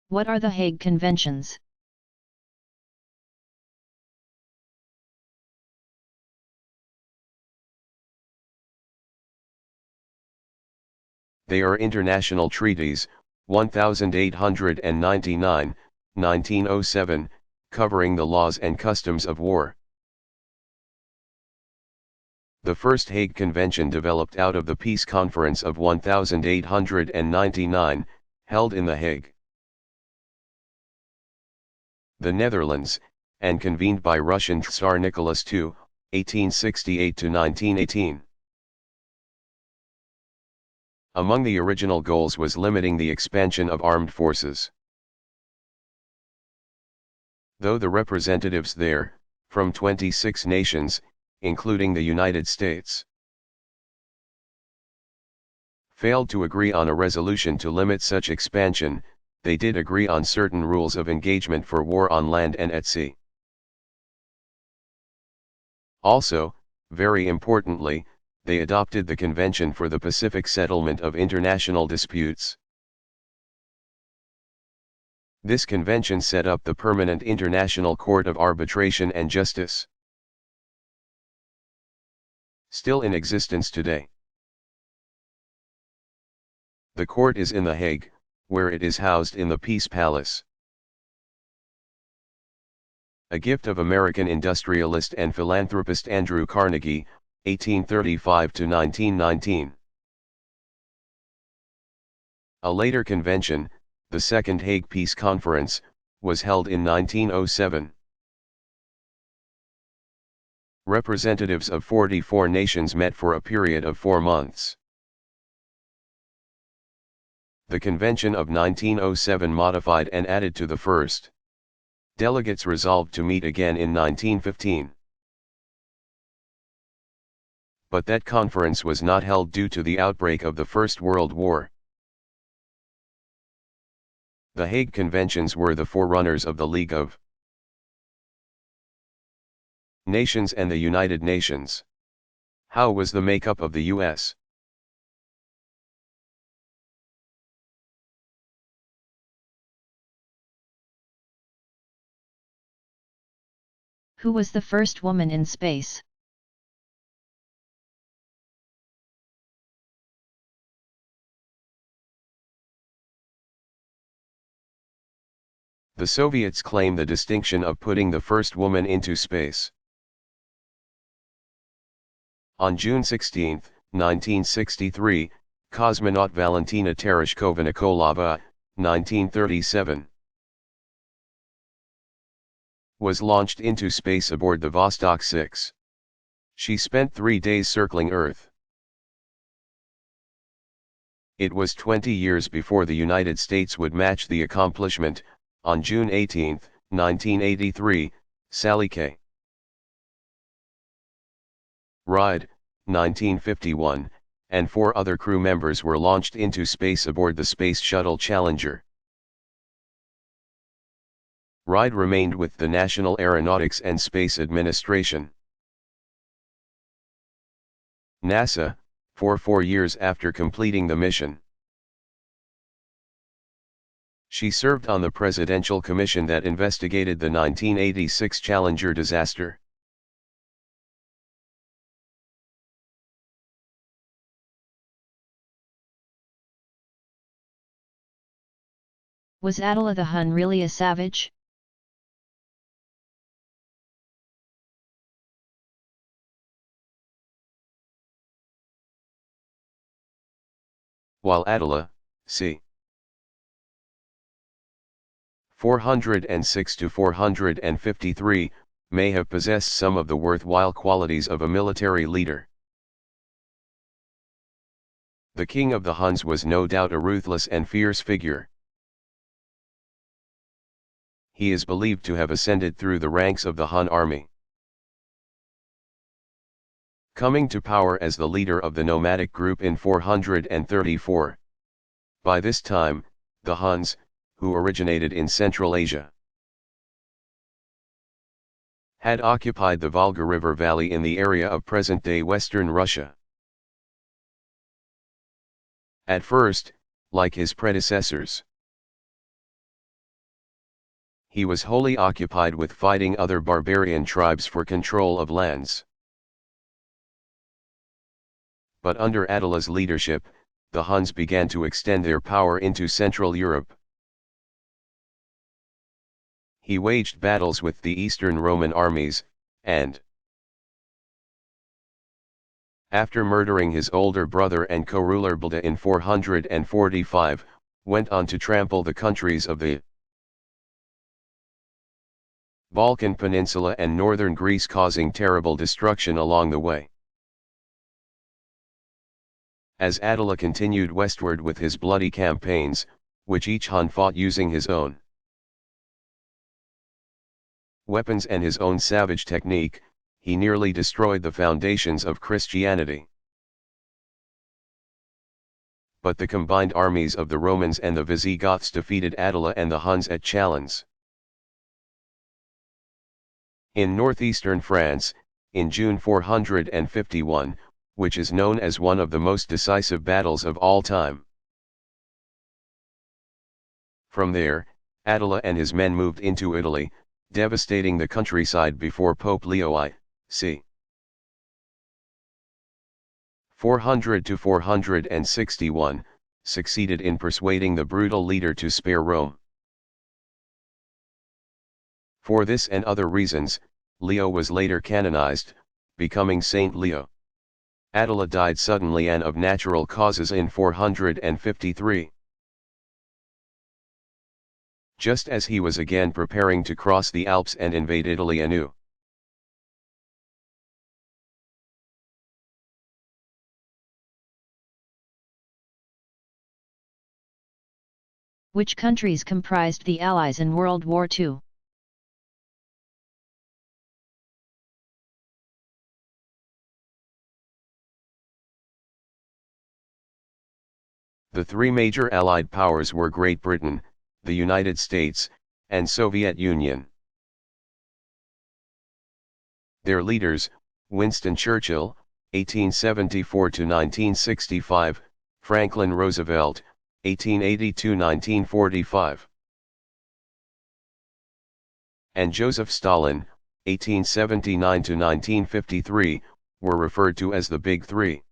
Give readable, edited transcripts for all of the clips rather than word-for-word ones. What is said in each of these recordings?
What are the Hague Conventions? They are international treaties, 1899, 1907, covering the laws and customs of war. The first Hague Convention developed out of the Peace Conference of 1899, held in The Hague, the Netherlands, and convened by Russian Tsar Nicholas II, 1868–1918. Among the original goals was limiting the expansion of armed forces. Though the representatives there, from 26 nations, including the United States, failed to agree on a resolution to limit such expansion, they did agree on certain rules of engagement for war on land and at sea. Also, very importantly, they adopted the Convention for the Pacific Settlement of International Disputes. This convention set up the Permanent International Court of Arbitration and Justice, still in existence today. The court is in The Hague, where it is housed in the Peace Palace. A gift of American industrialist and philanthropist Andrew Carnegie, 1835–1919. A later convention, the Second Hague Peace Conference, was held in 1907. Representatives of 44 nations met for a period of 4 months. The Convention of 1907 modified and added to the first. Delegates resolved to meet again in 1915. But that conference was not held due to the outbreak of the First World War. The Hague Conventions were the forerunners of the League of Nations and the United Nations. How was the makeup of the U.S.? Who was the first woman in space? The Soviets claim the distinction of putting the first woman into space. On June 16, 1963, cosmonaut Valentina Tereshkova-Nikolova, 1937, was launched into space aboard the Vostok 6. She spent 3 days circling Earth. It was 20 years before the United States would match the accomplishment. On June 18, 1983, Sally K. Ride, 1951, and 4 other crew members were launched into space aboard the Space Shuttle Challenger. Ride remained with the National Aeronautics and Space Administration, NASA, for 4 years after completing the mission. She served on the Presidential Commission that investigated the 1986 Challenger disaster. Was Attila the Hun really a savage? While Attila, c. 406–453, may have possessed some of the worthwhile qualities of a military leader, the king of the Huns was no doubt a ruthless and fierce figure. He is believed to have ascended through the ranks of the Hun army, coming to power as the leader of the nomadic group in 434. By this time, the Huns, who originated in Central Asia, had occupied the Volga River Valley in the area of present-day Western Russia. At first, like his predecessors, he was wholly occupied with fighting other barbarian tribes for control of lands. But under Attila's leadership, the Huns began to extend their power into Central Europe. He waged battles with the Eastern Roman armies, and after murdering his older brother and co-ruler Balda in 445, went on to trample the countries of the Balkan Peninsula and northern Greece, causing terrible destruction along the way. As Attila continued westward with his bloody campaigns, which each Hun fought using his own weapons and his own savage technique, he nearly destroyed the foundations of Christianity. But the combined armies of the Romans and the Visigoths defeated Attila and the Huns at Chalons. In northeastern France, in June 451, which is known as one of the most decisive battles of all time. From there, Attila and his men moved into Italy, devastating the countryside before Pope Leo I, c. 400 to 461, succeeded in persuading the brutal leader to spare Rome. For this and other reasons, Leo was later canonized, becoming Saint Leo. Attila died suddenly and of natural causes in 453. Just as he was again preparing to cross the Alps and invade Italy anew. Which countries comprised the Allies in World War II? The three major Allied powers were Great Britain, the United States, and Soviet Union. Their leaders, Winston Churchill, 1874–1965, Franklin Roosevelt, 1880–1945, and Joseph Stalin, 1879–1953, were referred to as the Big Three.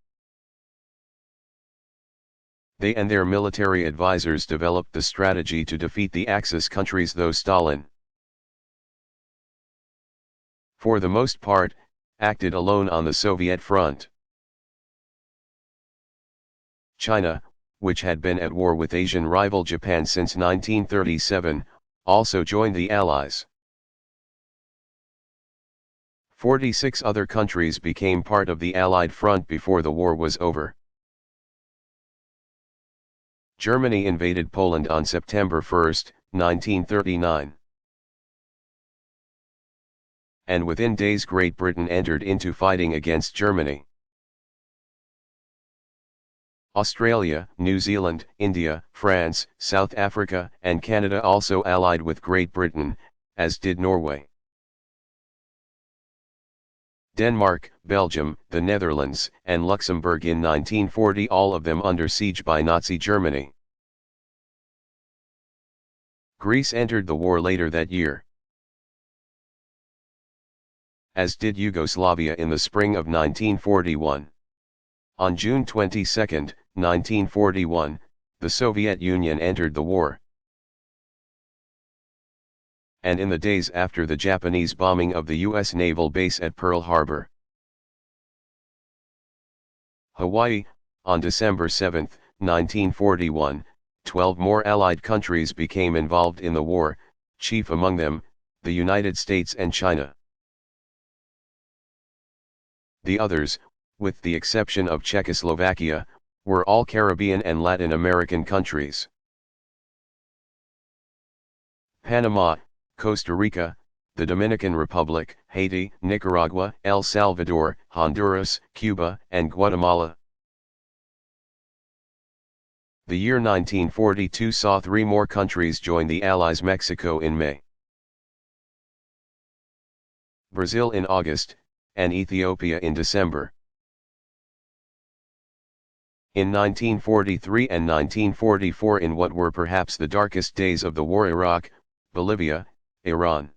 They and their military advisors developed the strategy to defeat the Axis countries, though Stalin, for the most part, acted alone on the Soviet front. China, which had been at war with Asian rival Japan since 1937, also joined the Allies. 46 other countries became part of the Allied front before the war was over. Germany invaded Poland on September 1, 1939. And within days Great Britain entered into fighting against Germany. Australia, New Zealand, India, France, South Africa, and Canada also allied with Great Britain, as did Norway. Denmark, Belgium, the Netherlands, and Luxembourg in 1940, all of them under siege by Nazi Germany. Greece entered the war later that year, as did Yugoslavia in the spring of 1941. On June 22, 1941, the Soviet Union entered the war. And in the days after the Japanese bombing of the U.S. naval base at Pearl Harbor, Hawaii, on December 7, 1941, 12 more Allied countries became involved in the war, chief among them, the United States and China. The others, with the exception of Czechoslovakia, were all Caribbean and Latin American countries. Panama, Costa Rica, the Dominican Republic, Haiti, Nicaragua, El Salvador, Honduras, Cuba, and Guatemala. The year 1942 saw 3 more countries join the Allies: Mexico in May, Brazil in August, and Ethiopia in December. In 1943 and 1944, in what were perhaps the darkest days of the war, Iraq, Bolivia, Iran,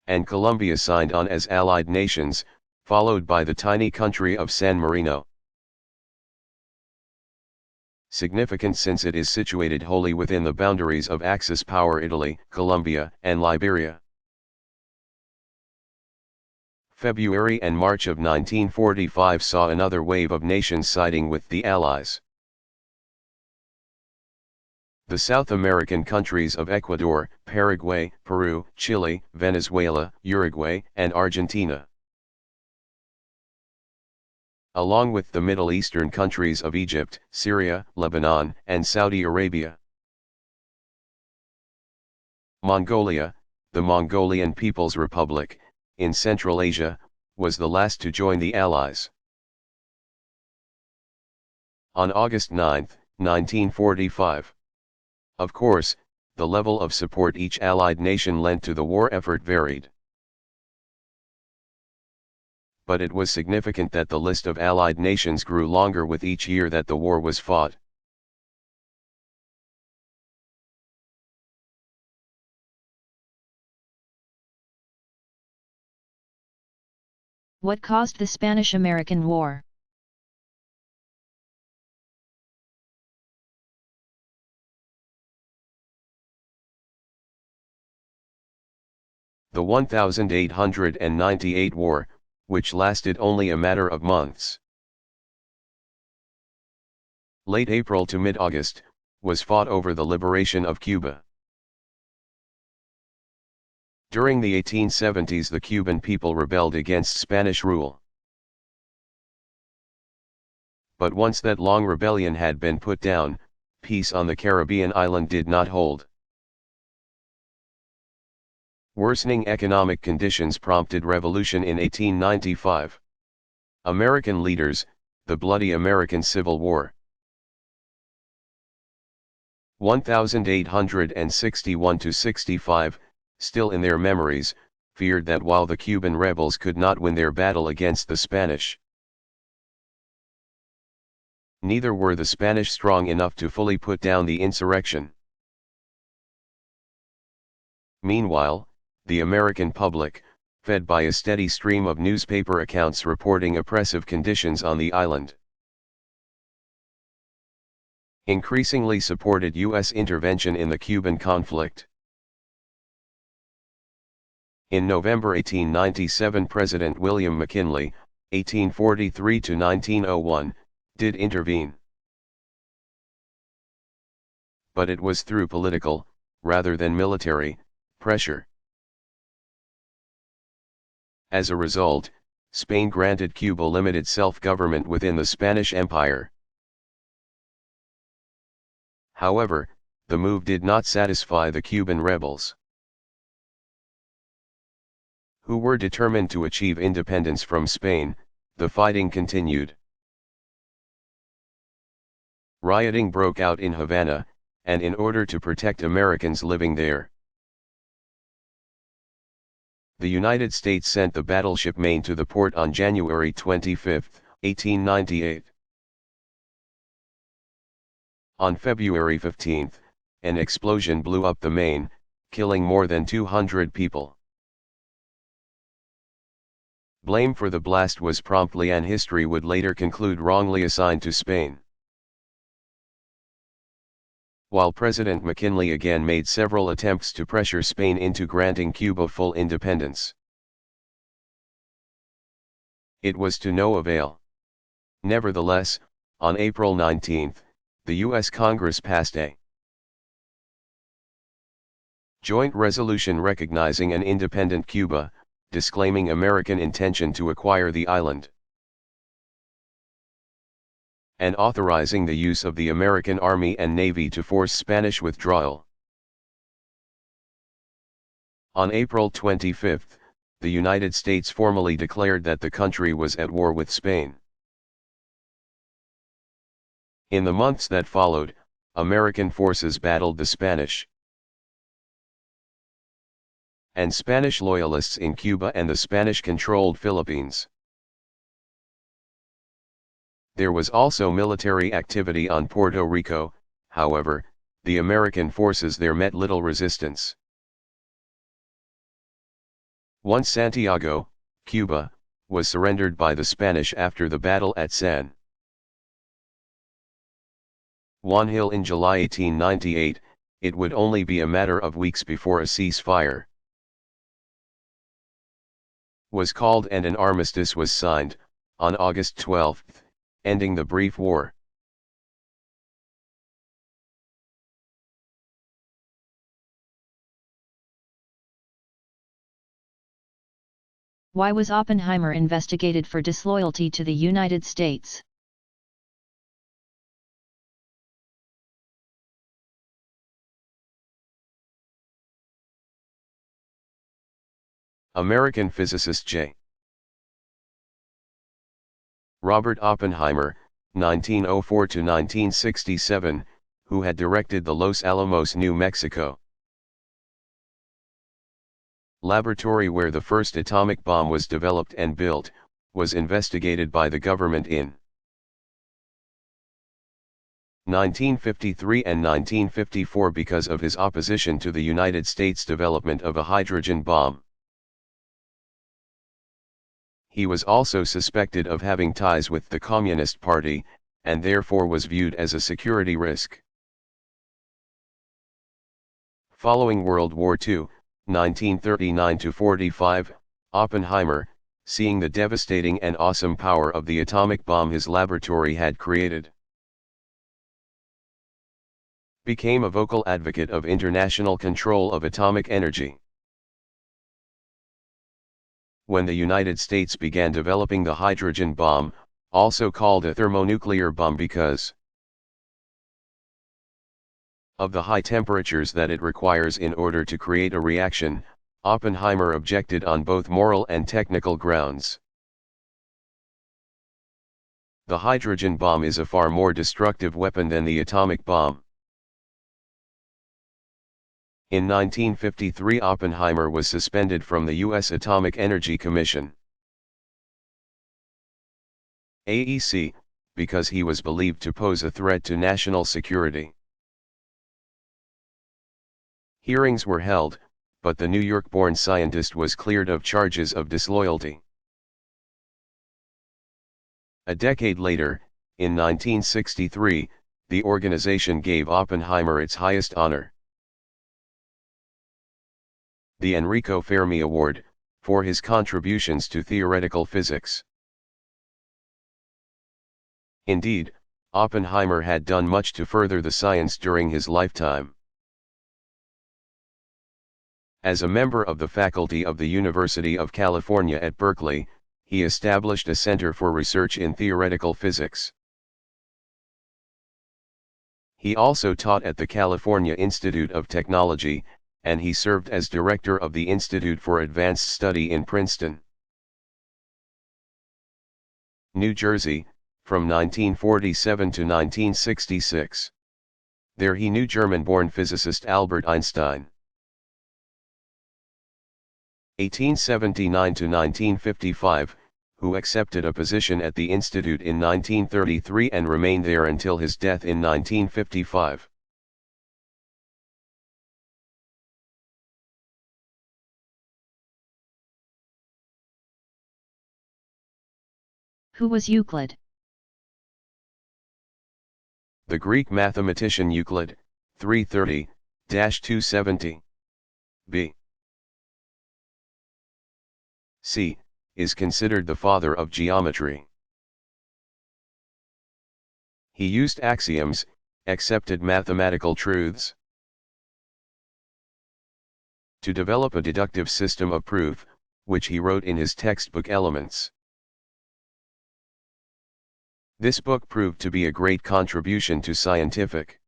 and Colombia signed on as allied nations, followed by the tiny country of San Marino. Significant since it is situated wholly within the boundaries of Axis power Italy, Colombia, and Liberia. February and March of 1945 saw another wave of nations siding with the Allies. The South American countries of Ecuador, Paraguay, Peru, Chile, Venezuela, Uruguay, and Argentina, along with the Middle Eastern countries of Egypt, Syria, Lebanon, and Saudi Arabia. Mongolia, the Mongolian People's Republic, in Central Asia, was the last to join the Allies. On August 9, 1945. Of course, the level of support each Allied nation lent to the war effort varied. But it was significant that the list of Allied nations grew longer with each year that the war was fought. What caused the Spanish-American War? The 1898 War, which lasted only a matter of months. Late April to mid-August, was fought over the liberation of Cuba. During the 1870s the Cuban people rebelled against Spanish rule. But once that long rebellion had been put down, peace on the Caribbean island did not hold. Worsening economic conditions prompted revolution in 1895. American leaders, the bloody American Civil War. 1861–65, still in their memories, feared that while the Cuban rebels could not win their battle against the Spanish, neither were the Spanish strong enough to fully put down the insurrection. Meanwhile, the American public, fed by a steady stream of newspaper accounts reporting oppressive conditions on the island, increasingly supported U.S. intervention in the Cuban conflict. In November 1897 President William McKinley, 1843–1901, did intervene. But it was through political, rather than military, pressure. As a result, Spain granted Cuba limited self-government within the Spanish Empire. However, the move did not satisfy the Cuban rebels, who were determined to achieve independence from Spain. The fighting continued. Rioting broke out in Havana, and in order to protect Americans living there, the United States sent the battleship Maine to the port on January 25, 1898. On February 15, an explosion blew up the Maine, killing more than 200 people. Blame for the blast was promptly, and history would later conclude, wrongly assigned to Spain. While President McKinley again made several attempts to pressure Spain into granting Cuba full independence, it was to no avail. Nevertheless, on April 19, the U.S. Congress passed a joint resolution recognizing an independent Cuba, disclaiming American intention to acquire the island, and authorizing the use of the American Army and Navy to force Spanish withdrawal. On April 25, the United States formally declared that the country was at war with Spain. In the months that followed, American forces battled the Spanish and Spanish loyalists in Cuba and the Spanish-controlled Philippines. There was also military activity on Puerto Rico. However, the American forces there met little resistance. Once Santiago, Cuba, was surrendered by the Spanish after the battle at San Juan Hill in July 1898, it would only be a matter of weeks before a ceasefire was called and an armistice was signed, on August 12, ending the brief war. Why was Oppenheimer investigated for disloyalty to the United States? American physicist J. Robert Oppenheimer, 1904 to 1967, who had directed the Los Alamos, New Mexico laboratory where the first atomic bomb was developed and built, was investigated by the government in 1953 and 1954 because of his opposition to the United States' development of a hydrogen bomb. He was also suspected of having ties with the Communist Party, and therefore was viewed as a security risk. Following World War II, 1939–45, Oppenheimer, seeing the devastating and awesome power of the atomic bomb his laboratory had created, became a vocal advocate of international control of atomic energy. When the United States began developing the hydrogen bomb, also called a thermonuclear bomb because of the high temperatures that it requires in order to create a reaction, Oppenheimer objected on both moral and technical grounds. The hydrogen bomb is a far more destructive weapon than the atomic bomb. In 1953, Oppenheimer was suspended from the U.S. Atomic Energy Commission (AEC), because he was believed to pose a threat to national security. Hearings were held, but the New York-born scientist was cleared of charges of disloyalty. A decade later, in 1963, the organization gave Oppenheimer its highest honor, the Enrico Fermi Award, for his contributions to theoretical physics. Indeed, Oppenheimer had done much to further the science during his lifetime. As a member of the faculty of the University of California at Berkeley, he established a center for research in theoretical physics. He also taught at the California Institute of Technology, and he served as director of the Institute for Advanced Study in Princeton, New Jersey, from 1947 to 1966. There he knew German-born physicist Albert Einstein. 1879 to 1955, who accepted a position at the Institute in 1933 and remained there until his death in 1955. Who was Euclid? The Greek mathematician Euclid, 330–270 B.C., is considered the father of geometry. He used axioms, accepted mathematical truths, to develop a deductive system of proof, which he wrote in his textbook Elements. This book proved to be a great contribution to scientific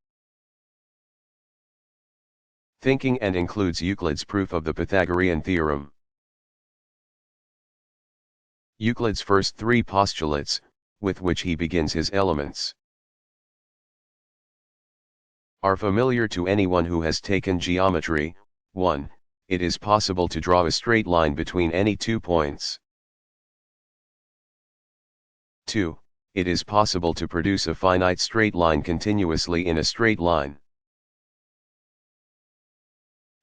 thinking and includes Euclid's proof of the Pythagorean theorem. Euclid's first three postulates, with which he begins his Elements, are familiar to anyone who has taken geometry. 1. It is possible to draw a straight line between any 2 points. 2. It is possible to produce a finite straight line continuously in a straight line.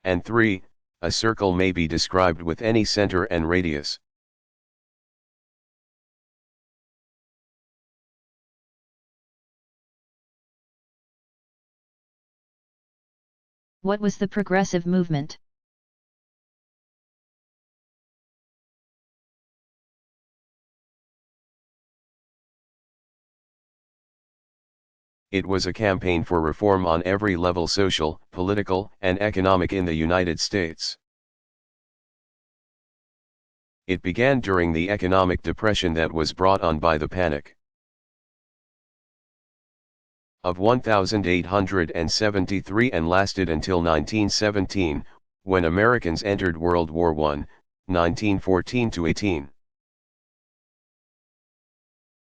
And 3. A circle may be described with any center and radius. What was the progressive movement? It was a campaign for reform on every level: social, political, and economic in the United States. It began during the economic depression that was brought on by the Panic of 1873 and lasted until 1917, when Americans entered World War I, 1914-18.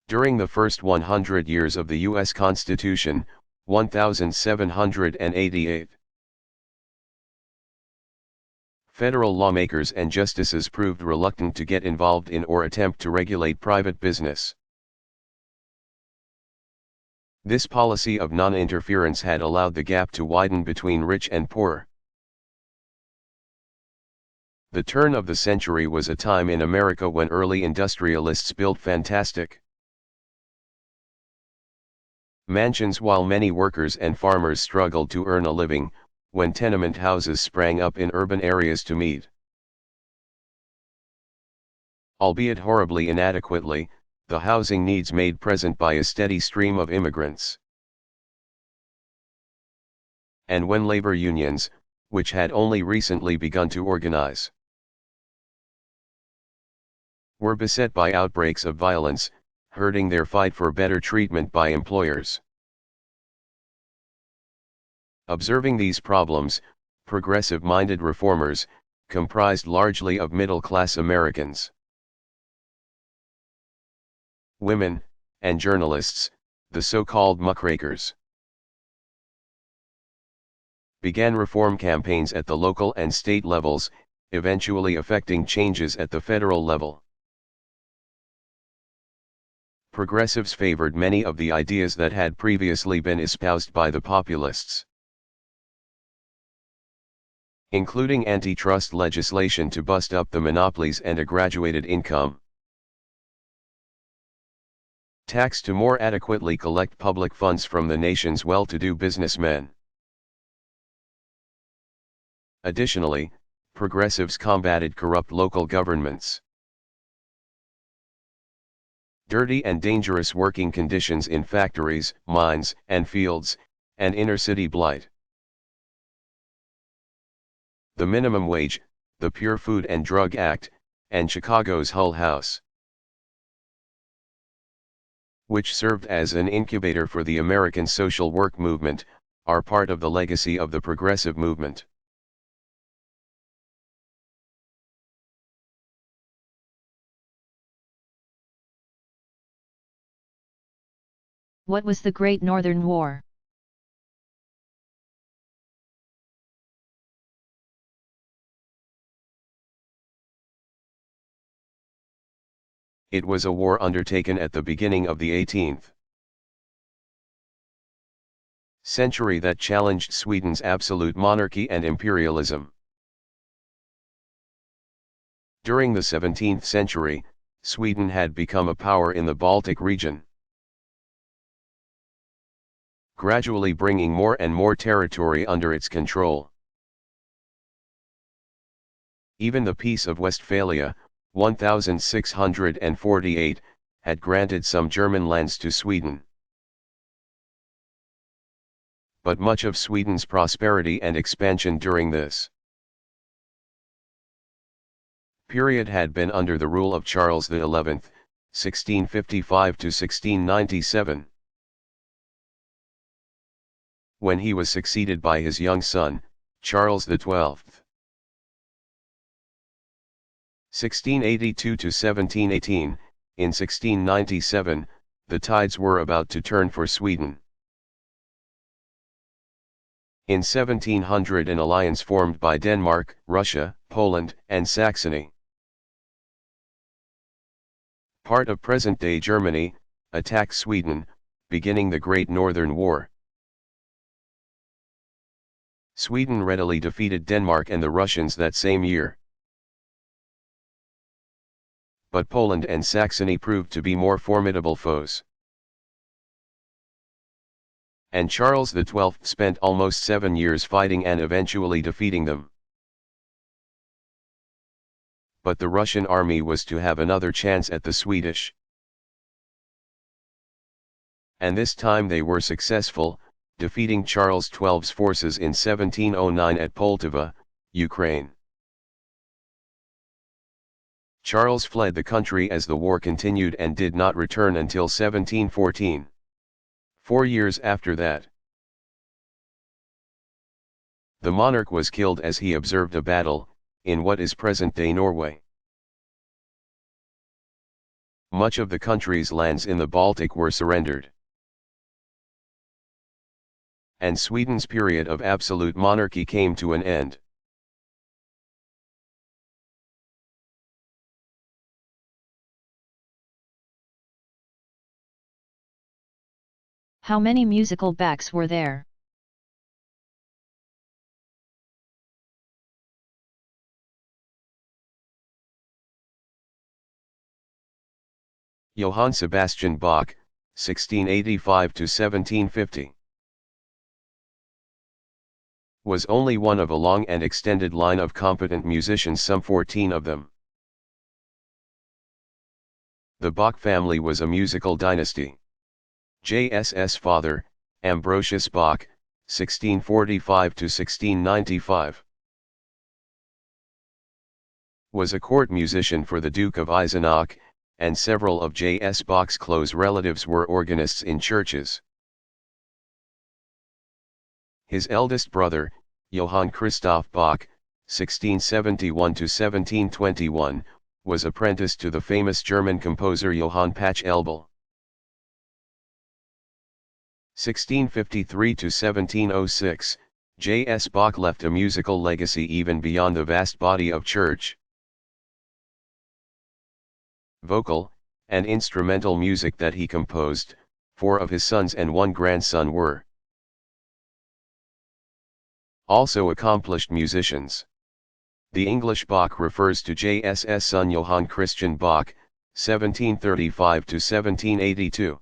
During the first 100 years of the U.S. Constitution, 1788, federal lawmakers and justices proved reluctant to get involved in or attempt to regulate private business. This policy of non-interference had allowed the gap to widen between rich and poor. The turn of the century was a time in America when early industrialists built fantastic mansions while many workers and farmers struggled to earn a living, when tenement houses sprang up in urban areas to meet, albeit horribly inadequately, the housing needs made present by a steady stream of immigrants. And when labor unions, which had only recently begun to organize, were beset by outbreaks of violence, hurting their fight for better treatment by employers. Observing these problems, progressive-minded reformers, comprised largely of middle-class Americans, women, and journalists, the so-called muckrakers, began reform campaigns at the local and state levels, eventually effecting changes at the federal level. Progressives favored many of the ideas that had previously been espoused by the populists, including antitrust legislation to bust up the monopolies and a graduated income tax to more adequately collect public funds from the nation's well-to-do businessmen. Additionally, progressives combated corrupt local governments, dirty and dangerous working conditions in factories, mines, and fields, and inner-city blight. The minimum wage, the Pure Food and Drug Act, and Chicago's Hull House, which served as an incubator for the American social work movement, are part of the legacy of the progressive movement. What was the Great Northern War? It was a war undertaken at the beginning of the 18th century that challenged Sweden's absolute monarchy and imperialism. During the 17th century, Sweden had become a power in the Baltic region, gradually bringing more and more territory under its control. Even the Peace of Westphalia, 1648, had granted some German lands to Sweden. But much of Sweden's prosperity and expansion during this period had been under the rule of Charles XI, 1655-1697. When he was succeeded by his young son, Charles XII. 1682-1718, in 1697, the tides were about to turn for Sweden. In 1700 an alliance formed by Denmark, Russia, Poland, and Saxony, part of present-day Germany, attacked Sweden, beginning the Great Northern War. Sweden readily defeated Denmark and the Russians that same year. But Poland and Saxony proved to be more formidable foes. And Charles XII spent almost 7 years fighting and eventually defeating them. But the Russian army was to have another chance at the Swedish. And this time they were successful, defeating Charles XII's forces in 1709 at Poltava, Ukraine. Charles fled the country as the war continued and did not return until 1714. 4 years after that, the monarch was killed as he observed a battle, in what is present-day Norway. Much of the country's lands in the Baltic were surrendered. And Sweden's period of absolute monarchy came to an end. How many musical backs were there? Johann Sebastian Bach, 1685 to 1750. Was only one of a long and extended line of competent musicians, some 14 of them. The Bach family was a musical dynasty. JS's father, Ambrosius Bach, 1645 to 1695. Was a court musician for the Duke of Eisenach, and several of J.S. Bach's close relatives were organists in churches. His eldest brother, Johann Christoph Bach, 1671 to 1721, was apprenticed to the famous German composer Johann Pachelbel. 1653 to 1706, J.S. Bach left a musical legacy even beyond the vast body of church, vocal, and instrumental music that he composed. 4 of his sons and 1 grandson were also accomplished musicians. The English Bach refers to J.S.'s son Johann Christian Bach, 1735 to 1782.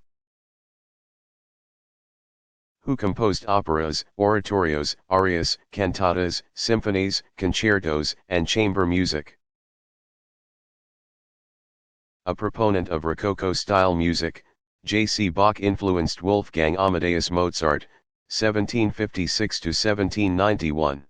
Who composed operas, oratorios, arias, cantatas, symphonies, concertos, and chamber music. A proponent of Rococo-style music, J.C. Bach influenced Wolfgang Amadeus Mozart, 1756 to 1791.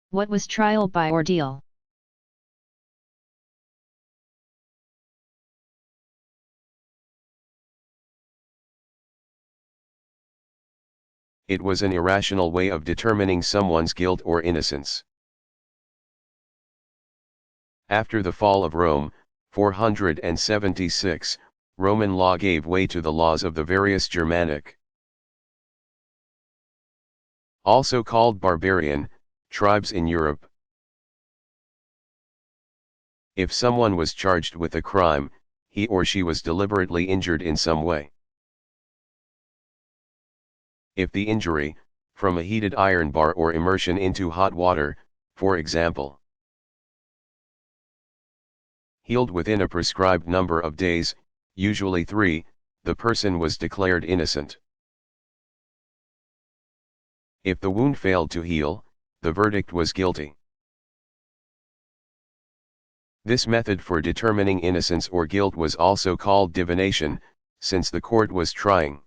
What was trial by ordeal? It was an irrational way of determining someone's guilt or innocence. After the fall of Rome, 476, Roman law gave way to the laws of the various Germanic, also called barbarian, tribes in Europe. If someone was charged with a crime, he or she was deliberately injured in some way. If the injury, from a heated iron bar or immersion into hot water, for example, healed within a prescribed number of days, usually 3, the person was declared innocent. If the wound failed to heal, the verdict was guilty. This method for determining innocence or guilt was also called divination, since the court was trying,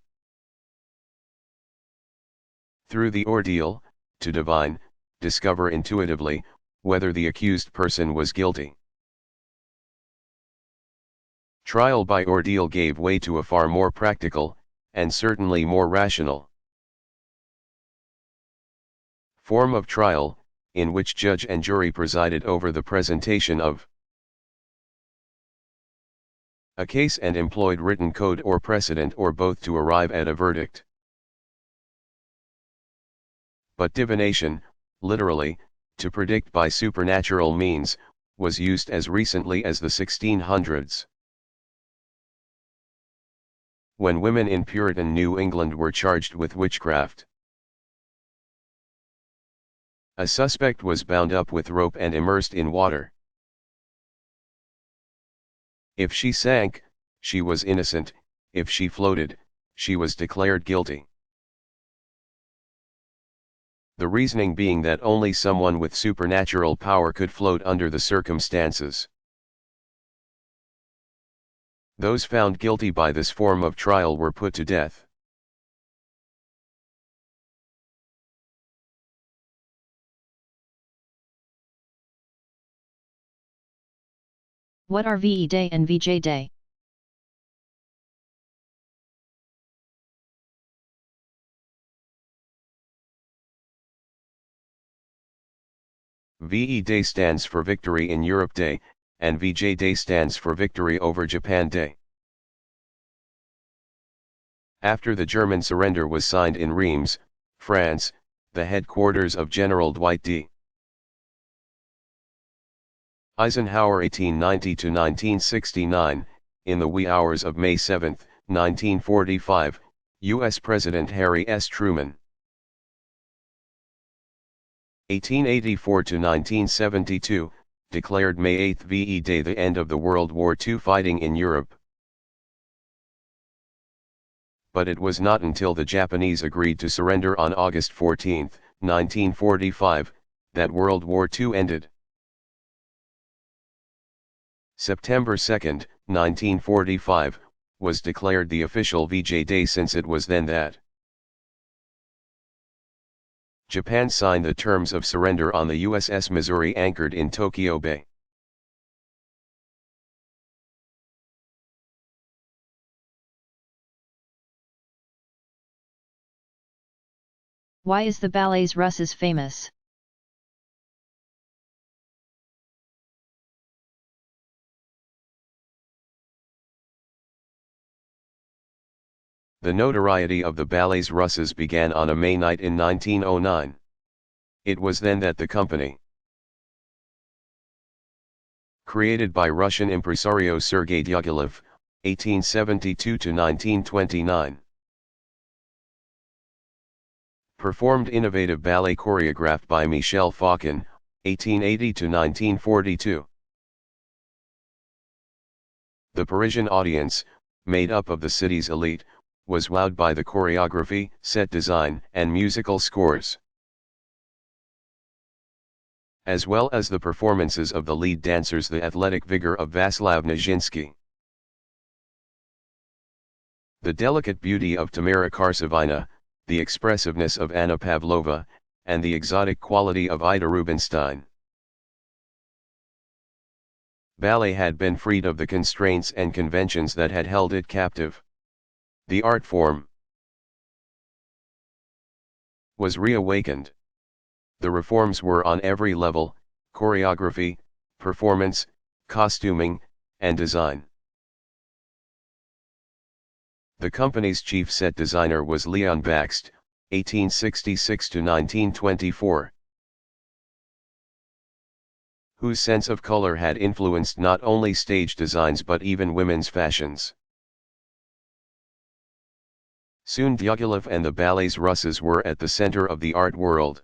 through the ordeal, to divine, discover intuitively, whether the accused person was guilty. Trial by ordeal gave way to a far more practical, and certainly more rational, form of trial, in which judge and jury presided over the presentation of a case and employed written code or precedent or both to arrive at a verdict. But divination, literally, to predict by supernatural means, was used as recently as the 1600s. When women in Puritan New England were charged with witchcraft, a suspect was bound up with rope and immersed in water. If she sank, she was innocent; if she floated, she was declared guilty. The reasoning being that only someone with supernatural power could float under the circumstances. Those found guilty by this form of trial were put to death. What are VE Day and VJ Day? VE Day stands for Victory in Europe Day, and VJ Day stands for Victory over Japan Day. After the German surrender was signed in Reims, France, the headquarters of General Dwight D. Eisenhower 1890–1969, in the wee hours of May 7, 1945, U.S. President Harry S. Truman. 1884–1972, declared May 8 VE Day the end of the World War II fighting in Europe. But it was not until the Japanese agreed to surrender on August 14, 1945, that World War II ended. September 2, 1945, was declared the official VJ Day since it was then that Japan signed the terms of surrender on the USS Missouri anchored in Tokyo Bay. Why is the ballet's Russes famous? The notoriety of the ballet's Russes began on a May night in 1909. It was then that the company, created by Russian impresario Sergei Diaghilev, 1872–1929, performed innovative ballet choreographed by Michel Faucon, 1880–1942. The Parisian audience, made up of the city's elite, was wowed by the choreography, set design, and musical scores, as well as the performances of the lead dancers, the athletic vigor of Vaslav Nijinsky, the delicate beauty of Tamara Karsavina, the expressiveness of Anna Pavlova, and the exotic quality of Ida Rubinstein. Ballet had been freed of the constraints and conventions that had held it captive. The art form was reawakened. The reforms were on every level: choreography, performance, costuming, and design. The company's chief set designer was Leon Bakst, 1866–1924, whose sense of color had influenced not only stage designs but even women's fashions. Soon Diaghilev and the ballet's Russes were at the center of the art world.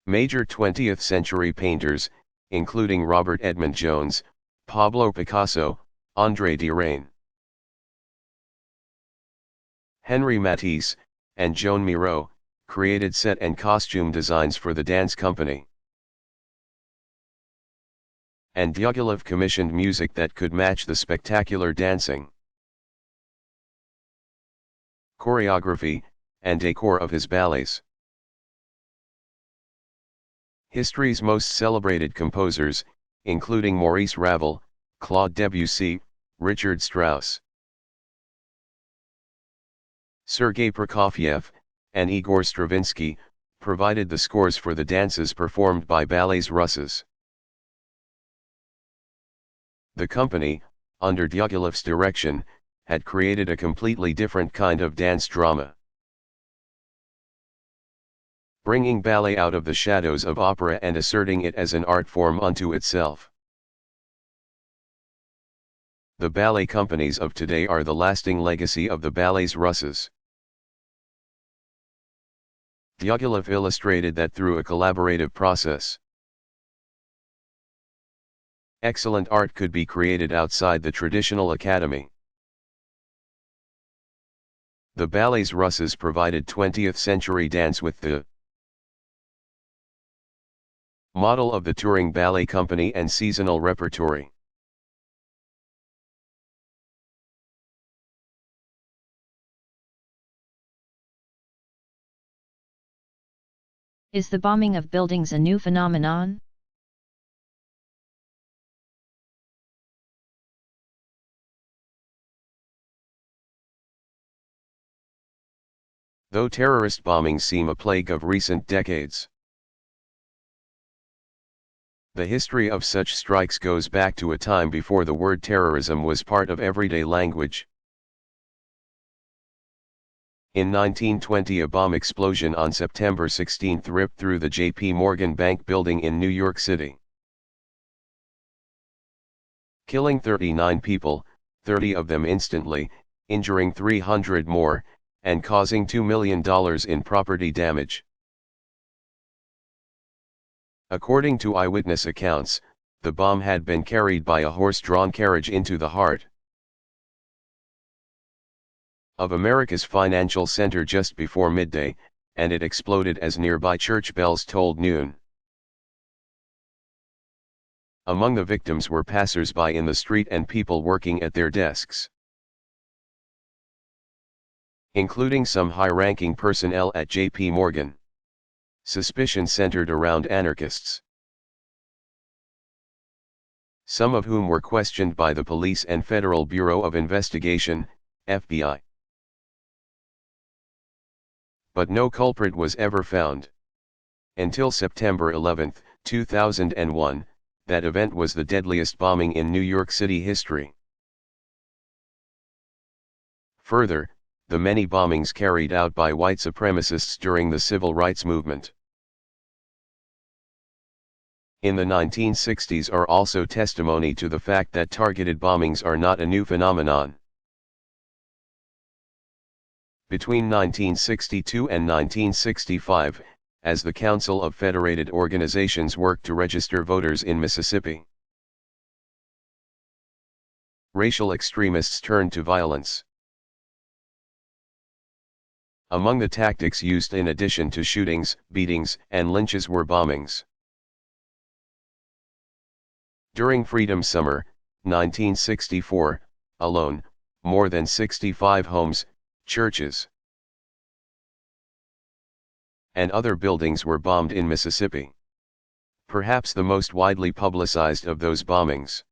Major 20th-century painters, including Robert Edmond Jones, Pablo Picasso, André Derain, Henri Matisse, and Joan Miro, created set and costume designs for the dance company. And Diaghilev commissioned music that could match the spectacular dancing, choreography, and decor of his ballets. History's most celebrated composers, including Maurice Ravel, Claude Debussy, Richard Strauss, Sergei Prokofiev, and Igor Stravinsky, provided the scores for the dances performed by ballet's Russes. The company, under Diaghilev's direction, had created a completely different kind of dance drama. bringing ballet out of the shadows of opera and asserting it as an art form unto itself. The ballet companies of today are the lasting legacy of the ballets Russes. Diaghilev illustrated that through a collaborative process, excellent art could be created outside the traditional academy. The ballets Russes provided 20th century dance with the model of the touring ballet company and seasonal repertory. Is the bombing of buildings a new phenomenon? Though terrorist bombings seem a plague of recent decades, the history of such strikes goes back to a time before the word terrorism was part of everyday language. In 1920, a bomb explosion on September 16 ripped through the J.P. Morgan Bank building in New York City, killing 39 people, 30 of them instantly, injuring 300 more, and causing $2 million in property damage. According to eyewitness accounts, the bomb had been carried by a horse-drawn carriage into the heart of America's financial center just before midday, and it exploded as nearby church bells tolled noon. Among the victims were passers-by in the street and people working at their desks, including some high-ranking personnel at J.P. Morgan. Suspicion centered around anarchists, some of whom were questioned by the police and Federal Bureau of Investigation, FBI. But no culprit was ever found. Until September 11, 2001, that event was the deadliest bombing in New York City history. Further, the many bombings carried out by white supremacists during the civil rights movement in the 1960s are also testimony to the fact that targeted bombings are not a new phenomenon. Between 1962 and 1965, as the Council of Federated Organizations worked to register voters in Mississippi, racial extremists turned to violence. Among the tactics used in addition to shootings, beatings, and lynches were bombings. During Freedom Summer, 1964, alone, more than 65 homes, churches, and other buildings were bombed in Mississippi. Perhaps the most widely publicized of those bombings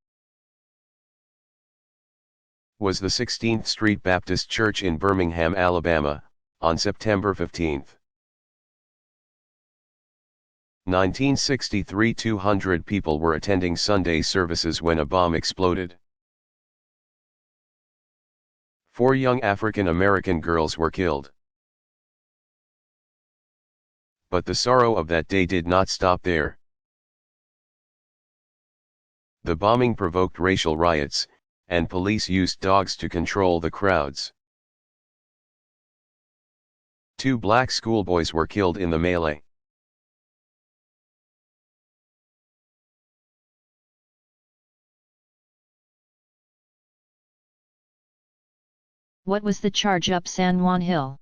was the 16th Street Baptist Church in Birmingham, Alabama, on September 15. 1963, 200 people were attending Sunday services when a bomb exploded. 4 young African American girls were killed. But the sorrow of that day did not stop there. The bombing provoked racial riots, and police used dogs to control the crowds. 2 black schoolboys were killed in the melee. What was the charge up San Juan Hill?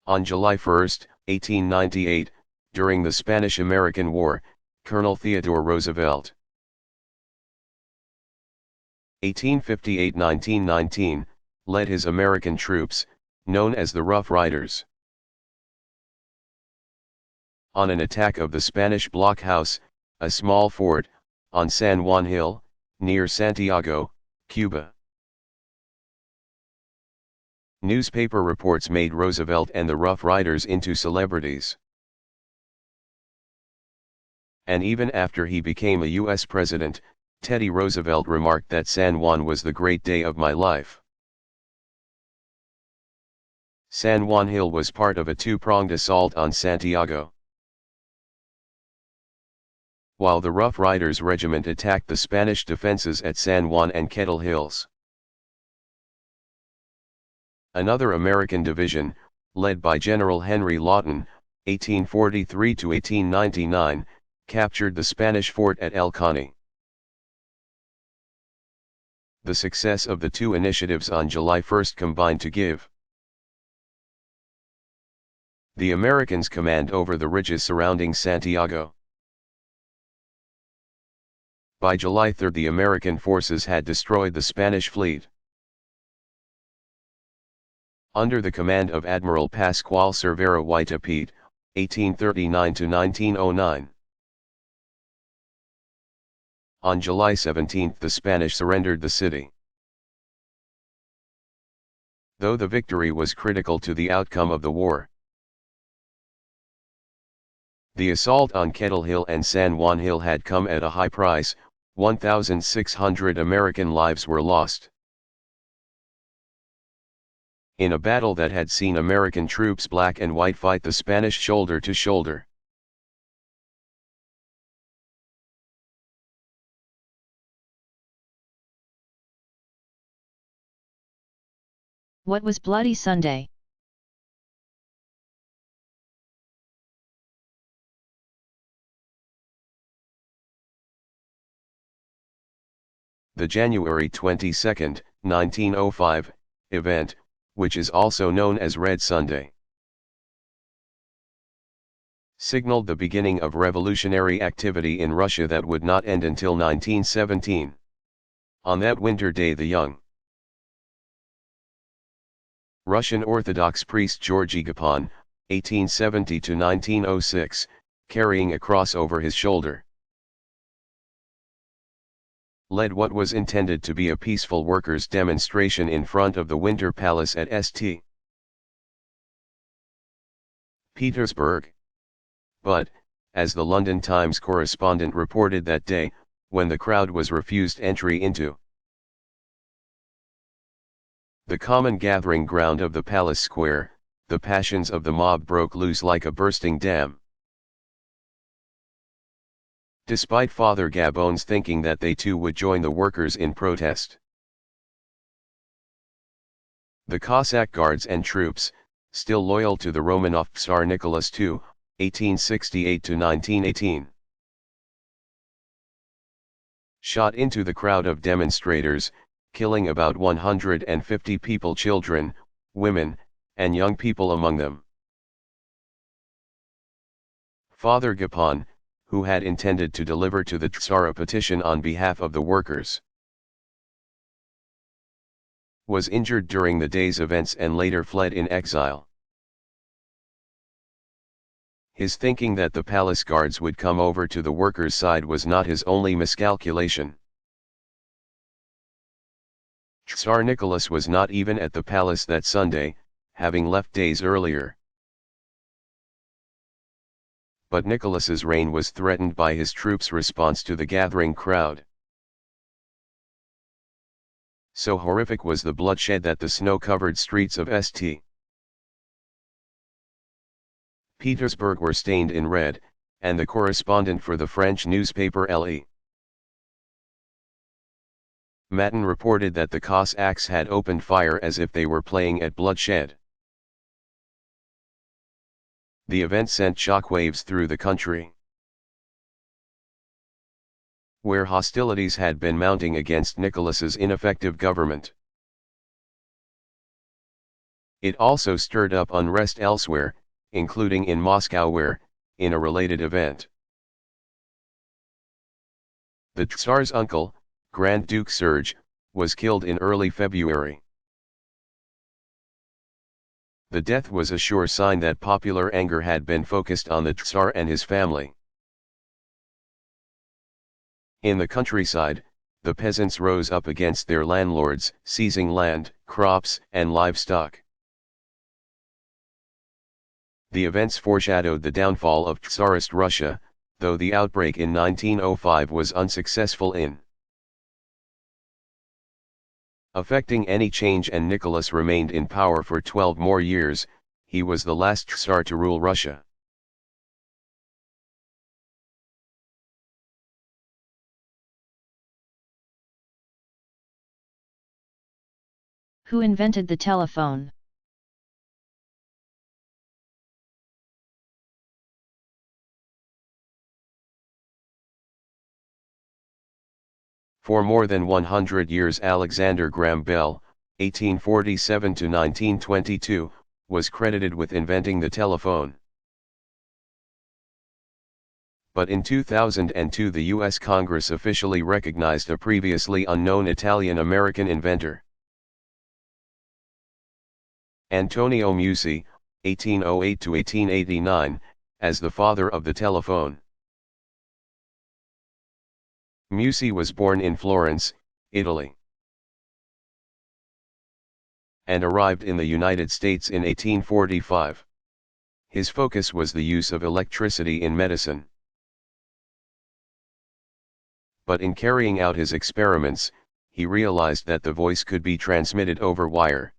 On July 1, 1898, during the Spanish-American War, Colonel Theodore Roosevelt, 1858-1919, led his American troops, known as the Rough Riders, on an attack of the Spanish blockhouse, a small fort, on San Juan Hill, near Santiago, Cuba. Newspaper reports made Roosevelt and the Rough Riders into celebrities. And even after he became a U.S. president, Teddy Roosevelt remarked that San Juan was the great day of my life. San Juan Hill was part of a two-pronged assault on Santiago. While the Rough Riders Regiment attacked the Spanish defenses at San Juan and Kettle Hills. Another American division, led by General Henry Lawton, 1843–1899, captured the Spanish fort at El Caney. The success of the two initiatives on July 1 combined to give the Americans command over the ridges surrounding Santiago. By July 3 the American forces had destroyed the Spanish fleet. Under the command of Admiral Pascual Cervera Whiteapete, 1839–1909. On July 17 the Spanish surrendered the city. Though the victory was critical to the outcome of the war, the assault on Kettle Hill and San Juan Hill had come at a high price. 1,600 American lives were lost. In a battle that had seen American troops black and white fight the Spanish shoulder to shoulder. What was Bloody Sunday? The January 22, 1905, event, which is also known as Red Sunday, signaled the beginning of revolutionary activity in Russia that would not end until 1917. On that winter day the young Russian Orthodox priest Georgy Gapon, 1870–1906, carrying a cross over his shoulder, led what was intended to be a peaceful workers' demonstration in front of the Winter Palace at St. Petersburg. But, as the London Times correspondent reported that day, when the crowd was refused entry into the common gathering ground of the Palace Square, the passions of the mob broke loose like a bursting dam. Despite Father Gabon's thinking that they too would join the workers in protest, the Cossack guards and troops, still loyal to the Romanov Tsar Nicholas II, 1868–1918, shot into the crowd of demonstrators, killing about 150 people, children, women, and young people among them. Father Gapon, who had intended to deliver to the Tsar a petition on behalf of the workers, was injured during the day's events and later fled in exile. His thinking that the palace guards would come over to the workers' side was not his only miscalculation. Tsar Nicholas was not even at the palace that Sunday, having left days earlier. But Nicholas's reign was threatened by his troops' response to the gathering crowd. So horrific was the bloodshed that the snow-covered streets of St. Petersburg were stained in red, and the correspondent for the French newspaper Le Matin reported that the Cossacks had opened fire as if they were playing at bloodshed. The event sent shockwaves through the country, where hostilities had been mounting against Nicholas's ineffective government. It also stirred up unrest elsewhere, including in Moscow where, in a related event, the Tsar's uncle, Grand Duke Serge, was killed in early February. The death was a sure sign that popular anger had been focused on the Tsar and his family. In the countryside, the peasants rose up against their landlords, seizing land, crops, and livestock. The events foreshadowed the downfall of Tsarist Russia, though the outbreak in 1905 was unsuccessful in affecting any change, and Nicholas remained in power for 12 more years. He was the last Tsar to rule Russia. Who invented the telephone? For more than 100 years Alexander Graham Bell, 1847 to 1922, was credited with inventing the telephone. But in 2002 the U.S. Congress officially recognized a previously unknown Italian-American inventor, Antonio Musi, 1808 to 1889, as the father of the telephone. Musi was born in Florence, Italy, and arrived in the United States in 1845. His focus was the use of electricity in medicine. But in carrying out his experiments, he realized that the voice could be transmitted over wire.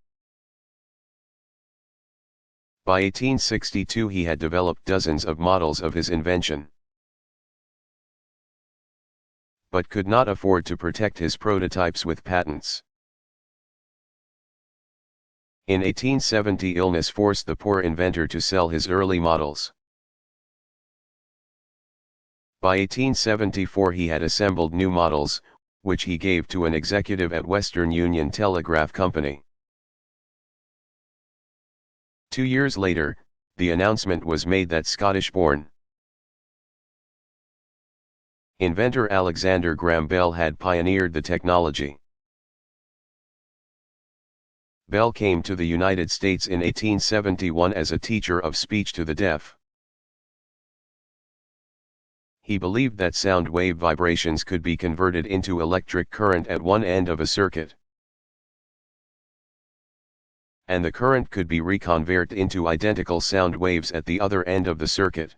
By 1862 he had developed dozens of models of his invention, but could not afford to protect his prototypes with patents. In 1870 illness forced the poor inventor to sell his early models. By 1874 he had assembled new models, which he gave to an executive at Western Union Telegraph Company. 2 years later, the announcement was made that Scottish-born inventor Alexander Graham Bell had pioneered the technology. Bell came to the United States in 1871 as a teacher of speech to the deaf. He believed that sound wave vibrations could be converted into electric current at one end of a circuit, and the current could be reconverted into identical sound waves at the other end of the circuit.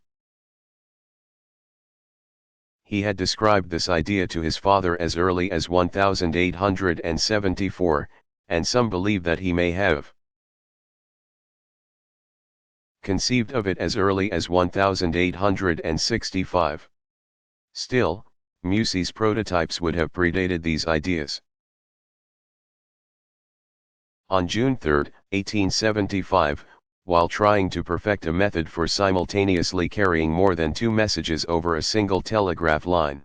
He had described this idea to his father as early as 1874, and some believe that he may have conceived of it as early as 1865. Still, Musi's prototypes would have predated these ideas. On June 3, 1875, while trying to perfect a method for simultaneously carrying more than 2 messages over a single telegraph line,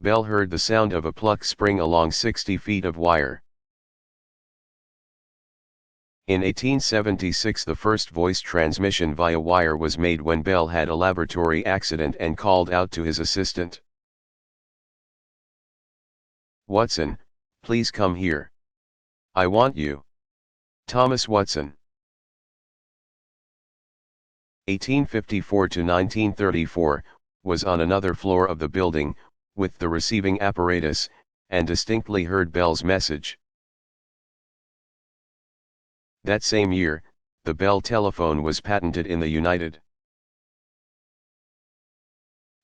Bell heard the sound of a pluck spring along 60 feet of wire. In 1876 the first voice transmission via wire was made when Bell had a laboratory accident and called out to his assistant, "Watson, please come here. I want you. Thomas Watson." 1854 to 1934, was on another floor of the building, with the receiving apparatus, and distinctly heard Bell's message. That same year, the Bell telephone was patented in the United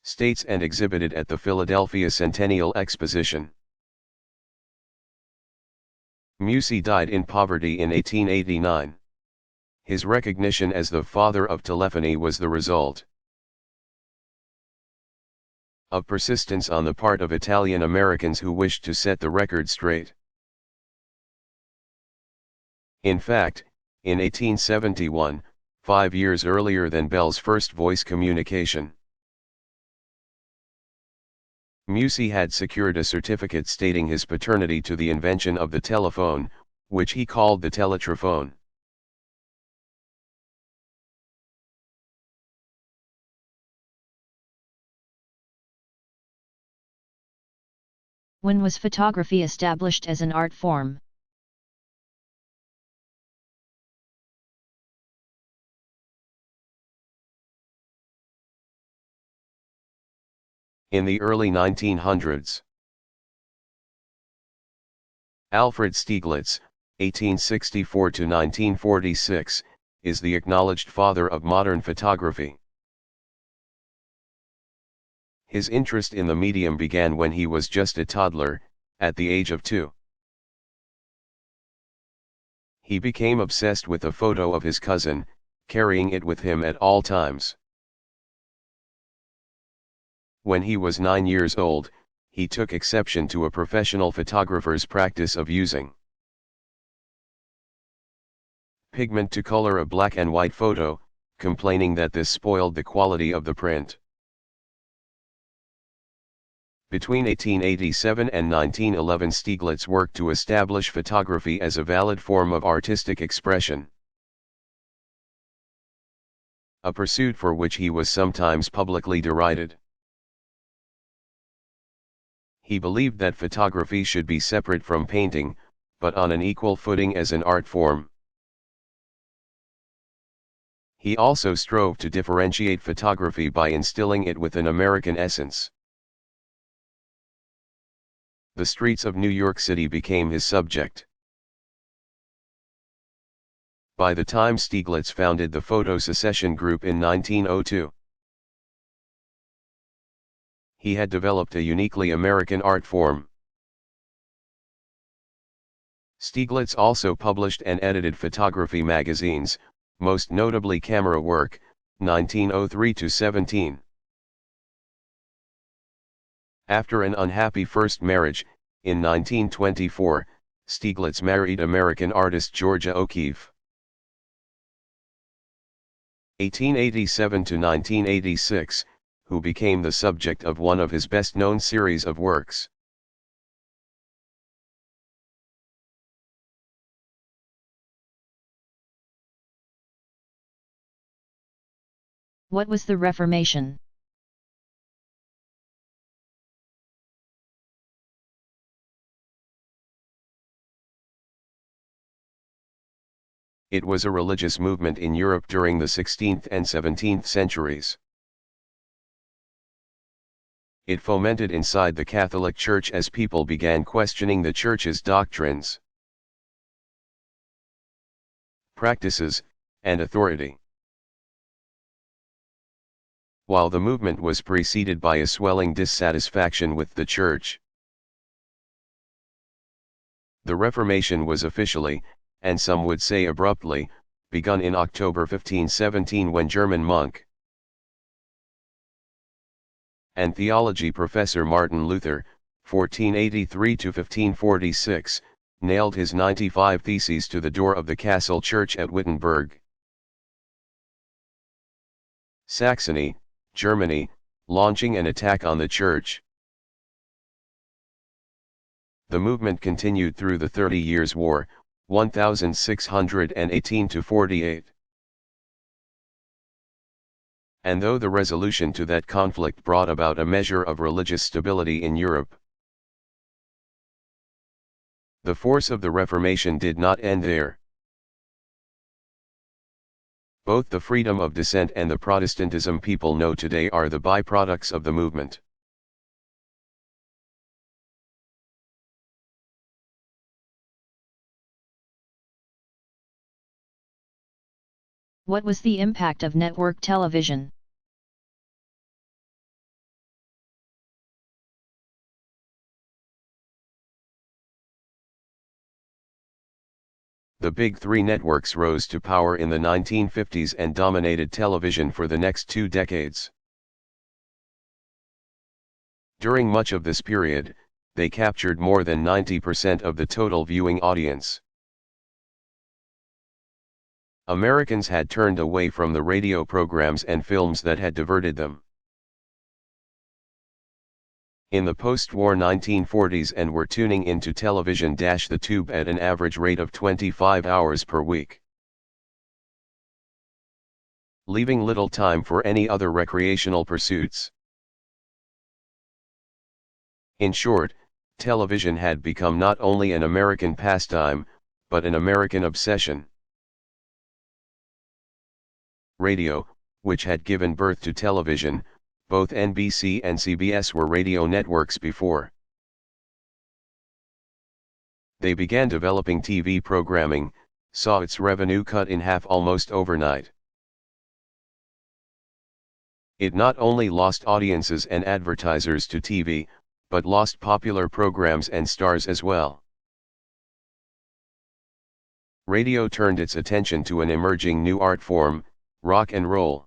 States and exhibited at the Philadelphia Centennial Exposition. Musi died in poverty in 1889. His recognition as the father of telephony was the result of persistence on the part of Italian Americans who wished to set the record straight. In fact, in 1871, 5 years earlier than Bell's first voice communication, Musi had secured a certificate stating his paternity to the invention of the telephone, which he called the teletrophone. When was photography established as an art form? In the early 1900s. Alfred Stieglitz, 1864 to 1946, is the acknowledged father of modern photography. His interest in the medium began when he was just a toddler, At the age of 2, he became obsessed with a photo of his cousin, carrying it with him at all times. When he was 9 years old, he took exception to a professional photographer's practice of using pigment to color a black and white photo, complaining that this spoiled the quality of the print. Between 1887 and 1911, Stieglitz worked to establish photography as a valid form of artistic expression, a pursuit for which he was sometimes publicly derided. He believed that photography should be separate from painting, but on an equal footing as an art form. He also strove to differentiate photography by instilling it with an American essence. The streets of New York City became his subject. By the time Stieglitz founded the Photo Secession Group in 1902, he had developed a uniquely American art form. Stieglitz also published and edited photography magazines, most notably Camera Work, 1903-17. After an unhappy first marriage, in 1924, Stieglitz married American artist Georgia O'Keeffe. 1887-1986, who became the subject of one of his best-known series of works. What was the Reformation? It was a religious movement in Europe during the 16th and 17th centuries. It fomented inside the Catholic Church as people began questioning the Church's doctrines, practices, and authority. While the movement was preceded by a swelling dissatisfaction with the Church, the Reformation was officially, and some would say abruptly, begun in October 1517 when German monk and theology professor Martin Luther, 1483-1546, nailed his 95 Theses to the door of the castle church at Wittenberg, Saxony, Germany, launching an attack on the church. The movement continued through the 30 Years' War, 1618-48. And though the resolution to that conflict brought about a measure of religious stability in Europe, the force of the Reformation did not end there. Both the freedom of dissent and the Protestantism people know today are the byproducts of the movement. What was the impact of network television? The big three networks rose to power in the 1950s and dominated television for the next 2 decades. During much of this period, they captured more than 90% of the total viewing audience. Americans had turned away from the radio programs and films that had diverted them in the post-war 1940s and were tuning into television the tube at an average rate of 25 hours per week, leaving little time for any other recreational pursuits. In short, television had become not only an American pastime, but an American obsession. Radio, which had given birth to television, both NBC and CBS were radio networks before they began developing TV programming, saw its revenue cut in half almost overnight. It not only lost audiences and advertisers to TV, but lost popular programs and stars as well. Radio turned its attention to an emerging new art form, rock and roll.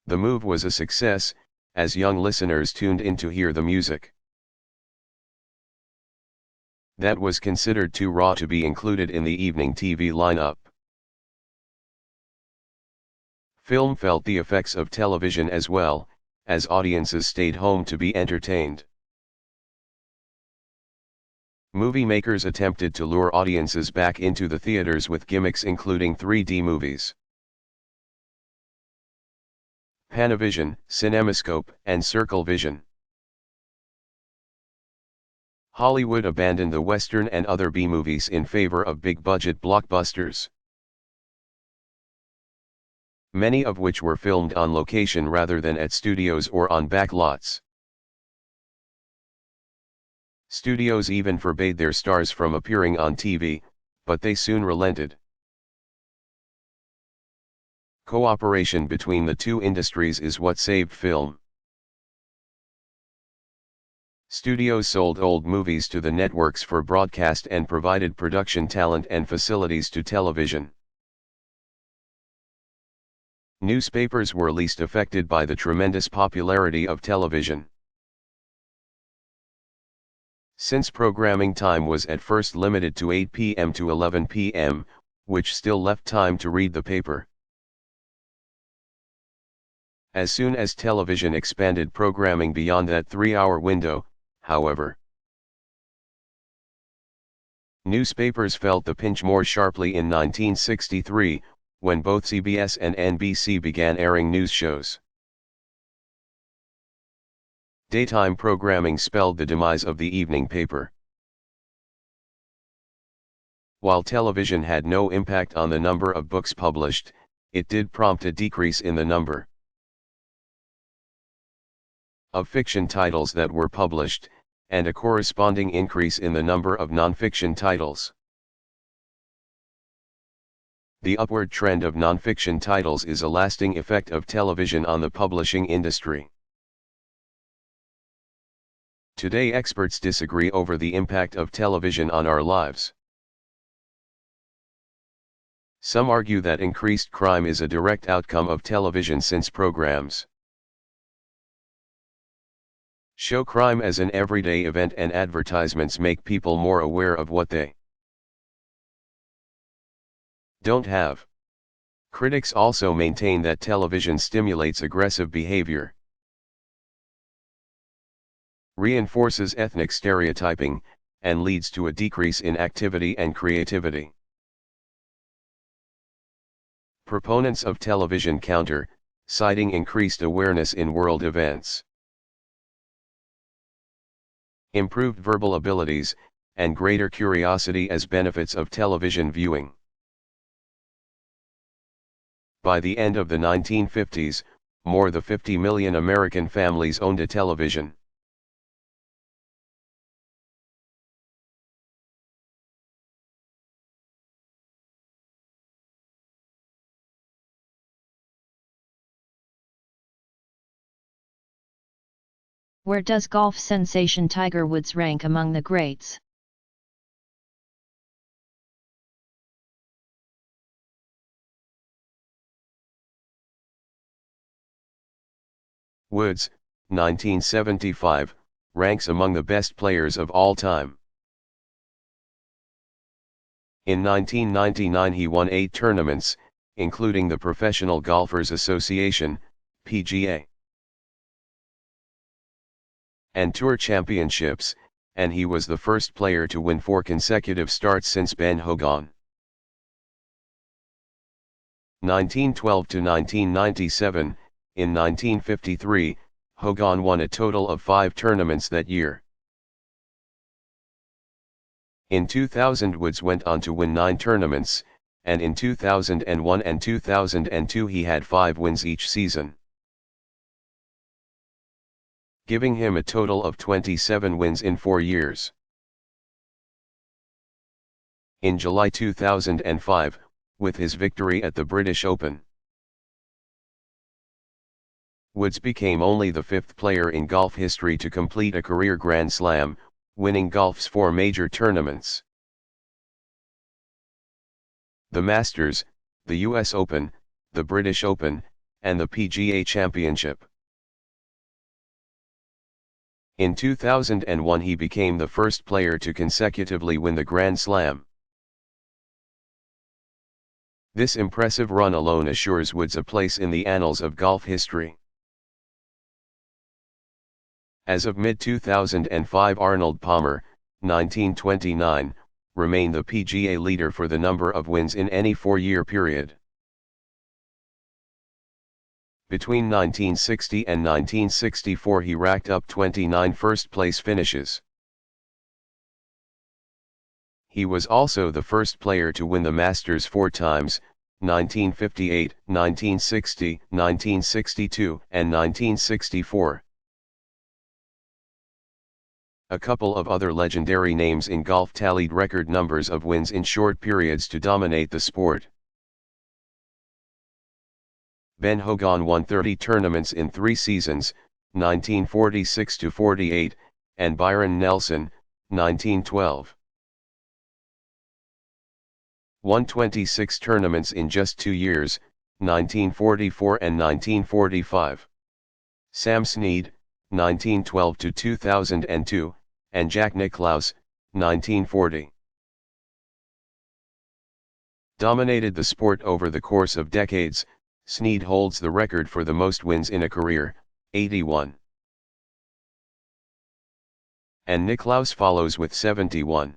The move was a success, as young listeners tuned in to hear the music that was considered too raw to be included in the evening TV lineup. Film felt the effects of television as well, as audiences stayed home to be entertained. Movie makers attempted to lure audiences back into the theaters with gimmicks including 3D movies, Panavision, Cinemascope, and Circle Vision. Hollywood abandoned the Western and other B-movies in favor of big-budget blockbusters, many of which were filmed on location rather than at studios or on backlots. Studios even forbade their stars from appearing on TV, but they soon relented. Cooperation between the two industries is what saved film. Studios sold old movies to the networks for broadcast and provided production talent and facilities to television. Newspapers were least affected by the tremendous popularity of television. Since programming time was at first limited to 8 p.m. to 11 p.m., which still left time to read the paper. As soon as television expanded programming beyond that 3-hour window, however, newspapers felt the pinch more sharply in 1963, when both CBS and NBC began airing news shows. Daytime programming spelled the demise of the evening paper. While television had no impact on the number of books published, it did prompt a decrease in the number of fiction titles that were published, and a corresponding increase in the number of non-fiction titles. The upward trend of non-fiction titles is a lasting effect of television on the publishing industry. Today experts disagree over the impact of television on our lives. Some argue that increased crime is a direct outcome of television since programs show crime as an everyday event and advertisements make people more aware of what they don't have. Critics also maintain that television stimulates aggressive behavior, reinforces ethnic stereotyping, and leads to a decrease in activity and creativity. Proponents of television counter, citing increased awareness in world events, improved verbal abilities, and greater curiosity as benefits of television viewing. By the end of the 1950s, more than 50 million American families owned a television. Where does golf sensation Tiger Woods rank among the greats? Woods, 1975, ranks among the best players of all time. In 1999 he won 8 tournaments, including the Professional Golfers Association, PGA, and Tour Championships, and he was the first player to win 4 consecutive starts since Ben Hogan. 1912 to 1997, in 1953, Hogan won a total of 5 tournaments that year. In 2000 Woods went on to win 9 tournaments, and in 2001 and 2002 he had 5 wins each season, giving him a total of 27 wins in 4 years. In July 2005, with his victory at the British Open, Woods became only the fifth player in golf history to complete a career Grand Slam, winning golf's 4 major tournaments: the Masters, the US Open, the British Open, and the PGA Championship. In 2001 he became the first player to consecutively win the Grand Slam. This impressive run alone assures Woods a place in the annals of golf history. As of mid-2005, Arnold Palmer, 1929, remained the PGA leader for the number of wins in any 4-year period. Between 1960 and 1964 he racked up 29 first-place finishes. He was also the first player to win the Masters 4 times, 1958, 1960, 1962, and 1964. A couple of other legendary names in golf tallied record numbers of wins in short periods to dominate the sport. Ben Hogan won 30 tournaments in 3 seasons, 1946-48, and Byron Nelson, 1912. Won 26 tournaments in just 2 years, 1944 and 1945. Sam Snead, 1912-2002, and Jack Nicklaus, 1940. Dominated the sport over the course of decades. Snead holds the record for the most wins in a career, 81. And Nicklaus follows with 71.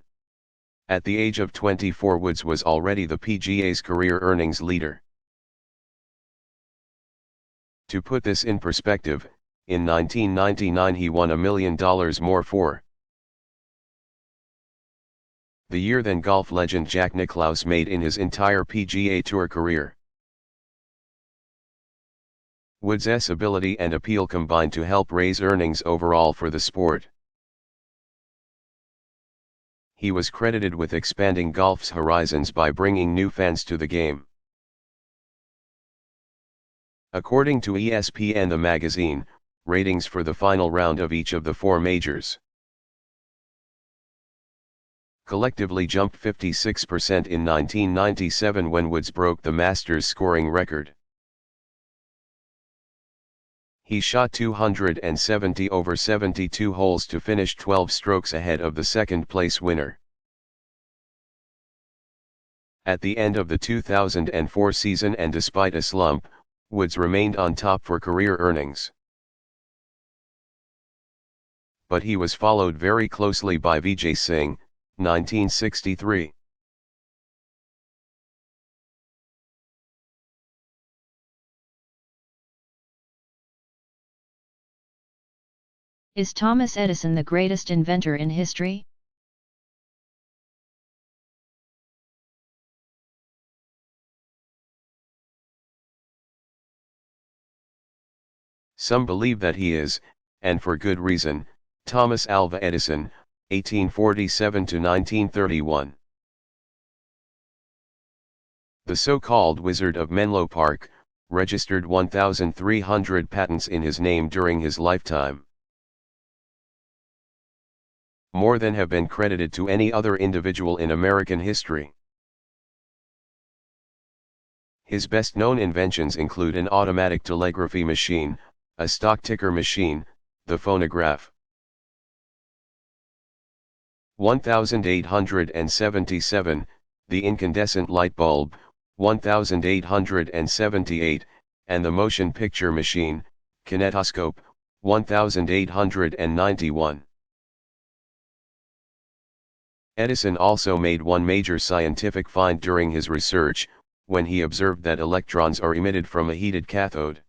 At the age of 24, Woods was already the PGA's career earnings leader. To put this in perspective, in 1999 he won $1 million more for the year than golf legend Jack Nicklaus made in his entire PGA Tour career. Woods' ability and appeal combined to help raise earnings overall for the sport. He was credited with expanding golf's horizons by bringing new fans to the game. According to ESPN the magazine, ratings for the final round of each of the 4 majors collectively jumped 56% in 1997 when Woods broke the Masters scoring record. He shot 270 over 72 holes to finish 12 strokes ahead of the second-place winner. At the end of the 2004 season and despite a slump, Woods remained on top for career earnings. But he was followed very closely by Vijay Singh, 1963. Is Thomas Edison the greatest inventor in history? Some believe that he is, and for good reason. Thomas Alva Edison, 1847-1931. The so-called Wizard of Menlo Park, registered 1,300 patents in his name during his lifetime. More than have been credited to any other individual in American history. His best-known inventions include an automatic telegraphy machine, a stock ticker machine, the phonograph. 1877, the incandescent light bulb, 1878, and the motion picture machine, kinetoscope, 1891. Edison also made one major scientific find during his research, when he observed that electrons are emitted from a heated cathode.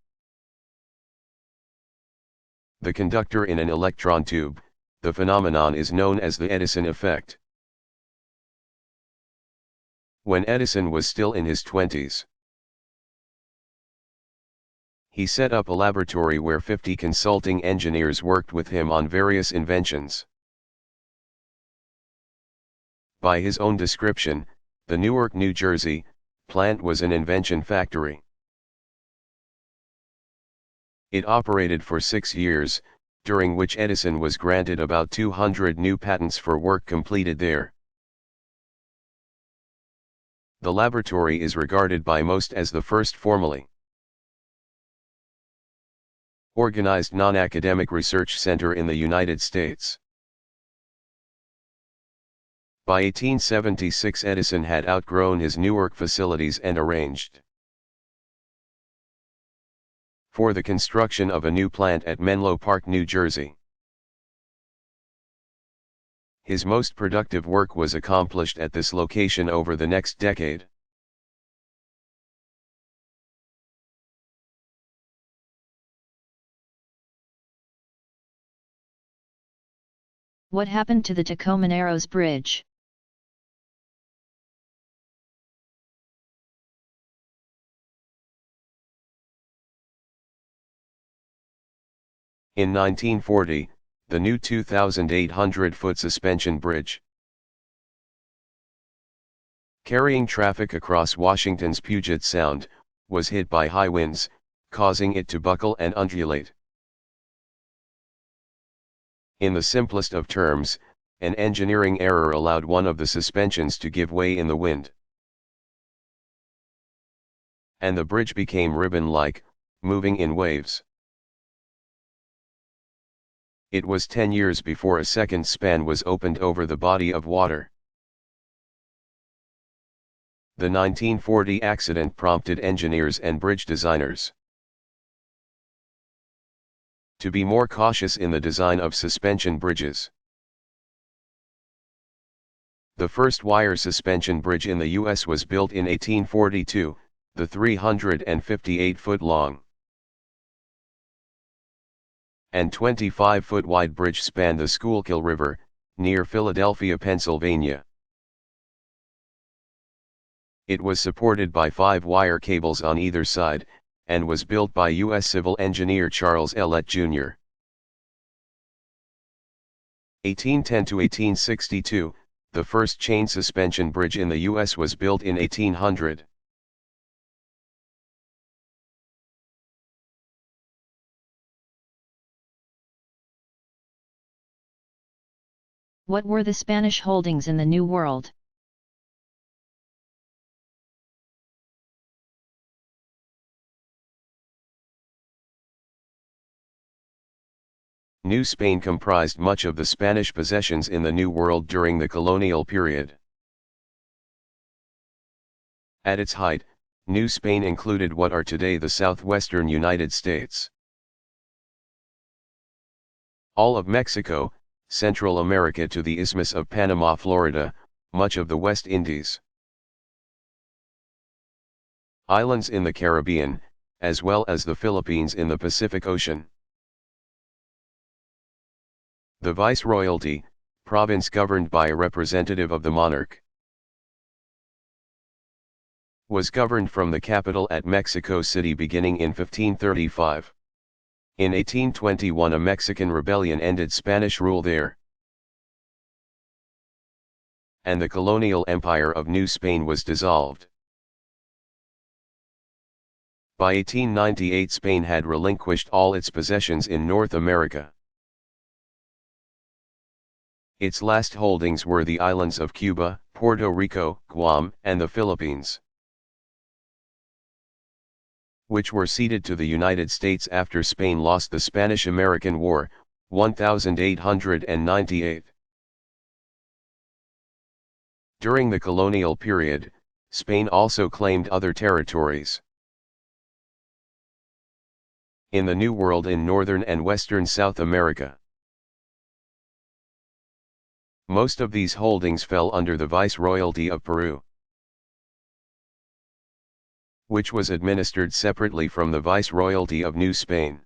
The conductor in an electron tube. The phenomenon is known as the Edison effect. When Edison was still in his 20s, he set up a laboratory where 50 consulting engineers worked with him on various inventions. By his own description, the Newark, New Jersey, plant was an invention factory. It operated for 6 years, during which Edison was granted about 200 new patents for work completed there. The laboratory is regarded by most as the first formally organized non-academic research center in the United States. By 1876 Edison had outgrown his Newark facilities and arranged for the construction of a new plant at Menlo Park, New Jersey. His most productive work was accomplished at this location over the next decade. What happened to the Tacoma Narrows Bridge? In 1940, the new 2,800-foot suspension bridge, carrying traffic across Washington's Puget Sound, was hit by high winds, causing it to buckle and undulate. In the simplest of terms, an engineering error allowed one of the suspensions to give way in the wind, and the bridge became ribbon-like, moving in waves. It was 10 years before a second span was opened over the body of water. The 1940 accident prompted engineers and bridge designers to be more cautious in the design of suspension bridges. The first wire suspension bridge in the U.S. was built in 1842, the 358-foot long and 25-foot wide bridge spanned the Schuylkill River, near Philadelphia, Pennsylvania. It was supported by 5 wire cables on either side, and was built by U.S. civil engineer Charles Ellet, Jr. 1810 to 1862, the first chain suspension bridge in the U.S. was built in 1800. What were the Spanish holdings in the New World? New Spain comprised much of the Spanish possessions in the New World during the colonial period. At its height, New Spain included what are today the southwestern United States, all of Mexico, Central America to the Isthmus of Panama, Florida, much of the West Indies, islands in the Caribbean, as well as the Philippines in the Pacific Ocean. The Viceroyalty, province governed by a representative of the monarch, was governed from the capital at Mexico City beginning in 1535. In 1821 a Mexican rebellion ended Spanish rule there, and the colonial empire of New Spain was dissolved. By 1898 Spain had relinquished all its possessions in North America. Its last holdings were the islands of Cuba, Puerto Rico, Guam, and the Philippines, which were ceded to the United States after Spain lost the Spanish-American War, 1898. During the colonial period, Spain also claimed other territories in the New World in northern and western South America. Most of these holdings fell under the Viceroyalty of Peru, which was administered separately from the Viceroyalty of New Spain.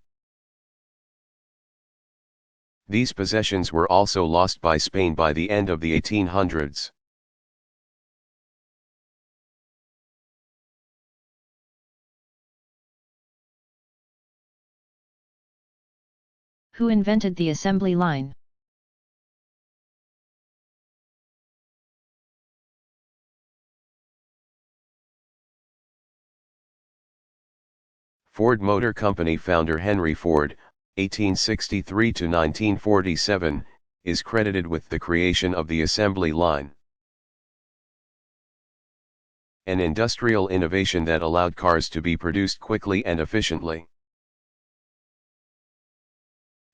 These possessions were also lost by Spain by the end of the 1800s. Who invented the assembly line? Ford Motor Company founder Henry Ford, 1863 to 1947, is credited with the creation of the assembly line, an industrial innovation that allowed cars to be produced quickly and efficiently.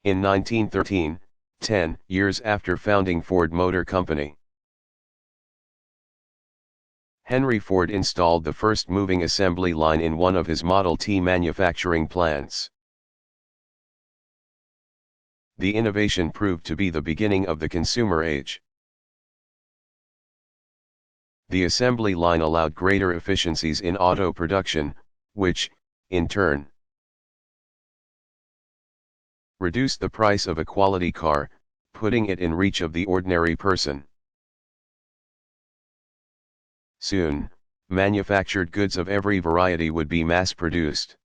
In 1913, 10 years after founding Ford Motor Company, Henry Ford installed the first moving assembly line in one of his Model T manufacturing plants. The innovation proved to be the beginning of the consumer age. The assembly line allowed greater efficiencies in auto production, which, in turn, reduced the price of a quality car, putting it in reach of the ordinary person. Soon, manufactured goods of every variety would be mass-produced.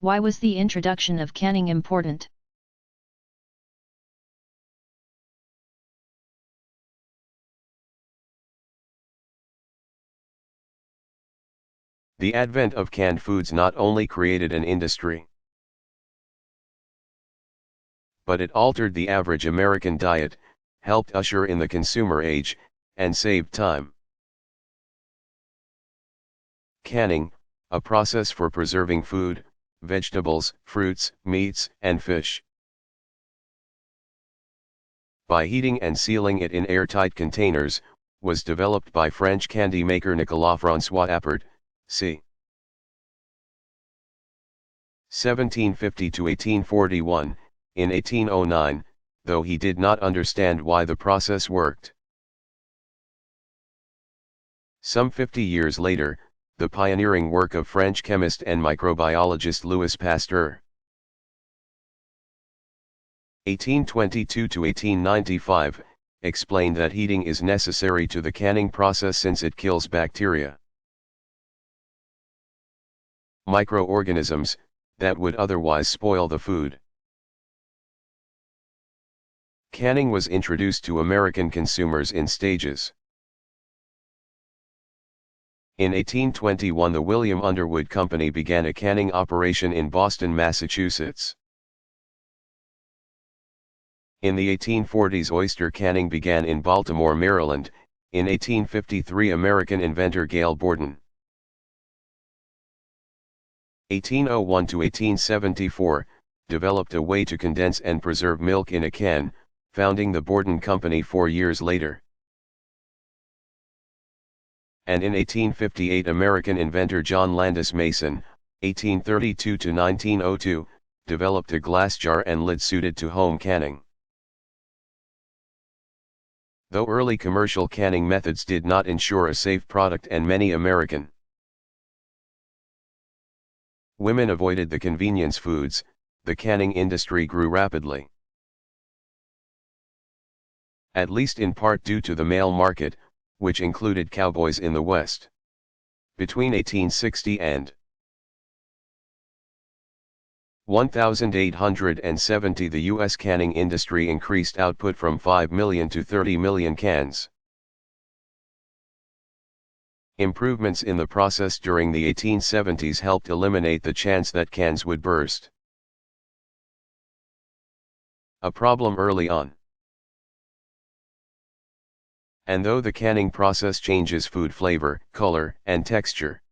Why was the introduction of canning important? The advent of canned foods not only created an industry, but it altered the average American diet, helped usher in the consumer age, and saved time. Canning, a process for preserving food, vegetables, fruits, meats, and fish, by heating and sealing it in airtight containers, was developed by French candy maker Nicolas-François Appert, c. 1750 to 1841, in 1809, though he did not understand why the process worked. Some 50 years later, the pioneering work of French chemist and microbiologist Louis Pasteur, 1822 to 1895, explained that heating is necessary to the canning process since it kills bacteria, microorganisms, that would otherwise spoil the food. Canning was introduced to American consumers in stages. In 1821 the William Underwood Company began a canning operation in Boston, Massachusetts. In the 1840s oyster canning began in Baltimore, Maryland. In 1853 American inventor Gale Borden, 1801 to 1874, developed a way to condense and preserve milk in a can, founding the Borden Company 4 years later. And in 1858 American inventor John Landis Mason, 1832 to 1902, developed a glass jar and lid suited to home canning. Though early commercial canning methods did not ensure a safe product and many American women avoided the convenience foods, the canning industry grew rapidly. At least in part due to the male market, which included cowboys in the West. Between 1860 and 1870 the U.S. canning industry increased output from 5 million to 30 million cans. Improvements in the process during the 1870s helped eliminate the chance that cans would burst, a problem early on. And though the canning process changes food flavor, color, and texture,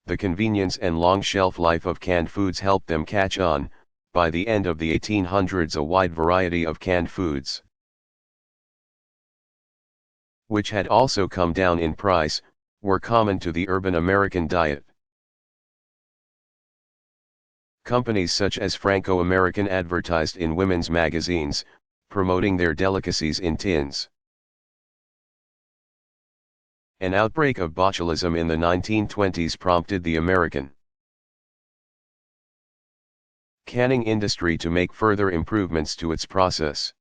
the convenience and long shelf life of canned foods helped them catch on. By the end of the 1800s a wide variety of canned foods, which had also come down in price, were common to the urban American diet. Companies such as Franco-American advertised in women's magazines, promoting their delicacies in tins. An outbreak of botulism in the 1920s prompted the American canning industry to make further improvements to its process.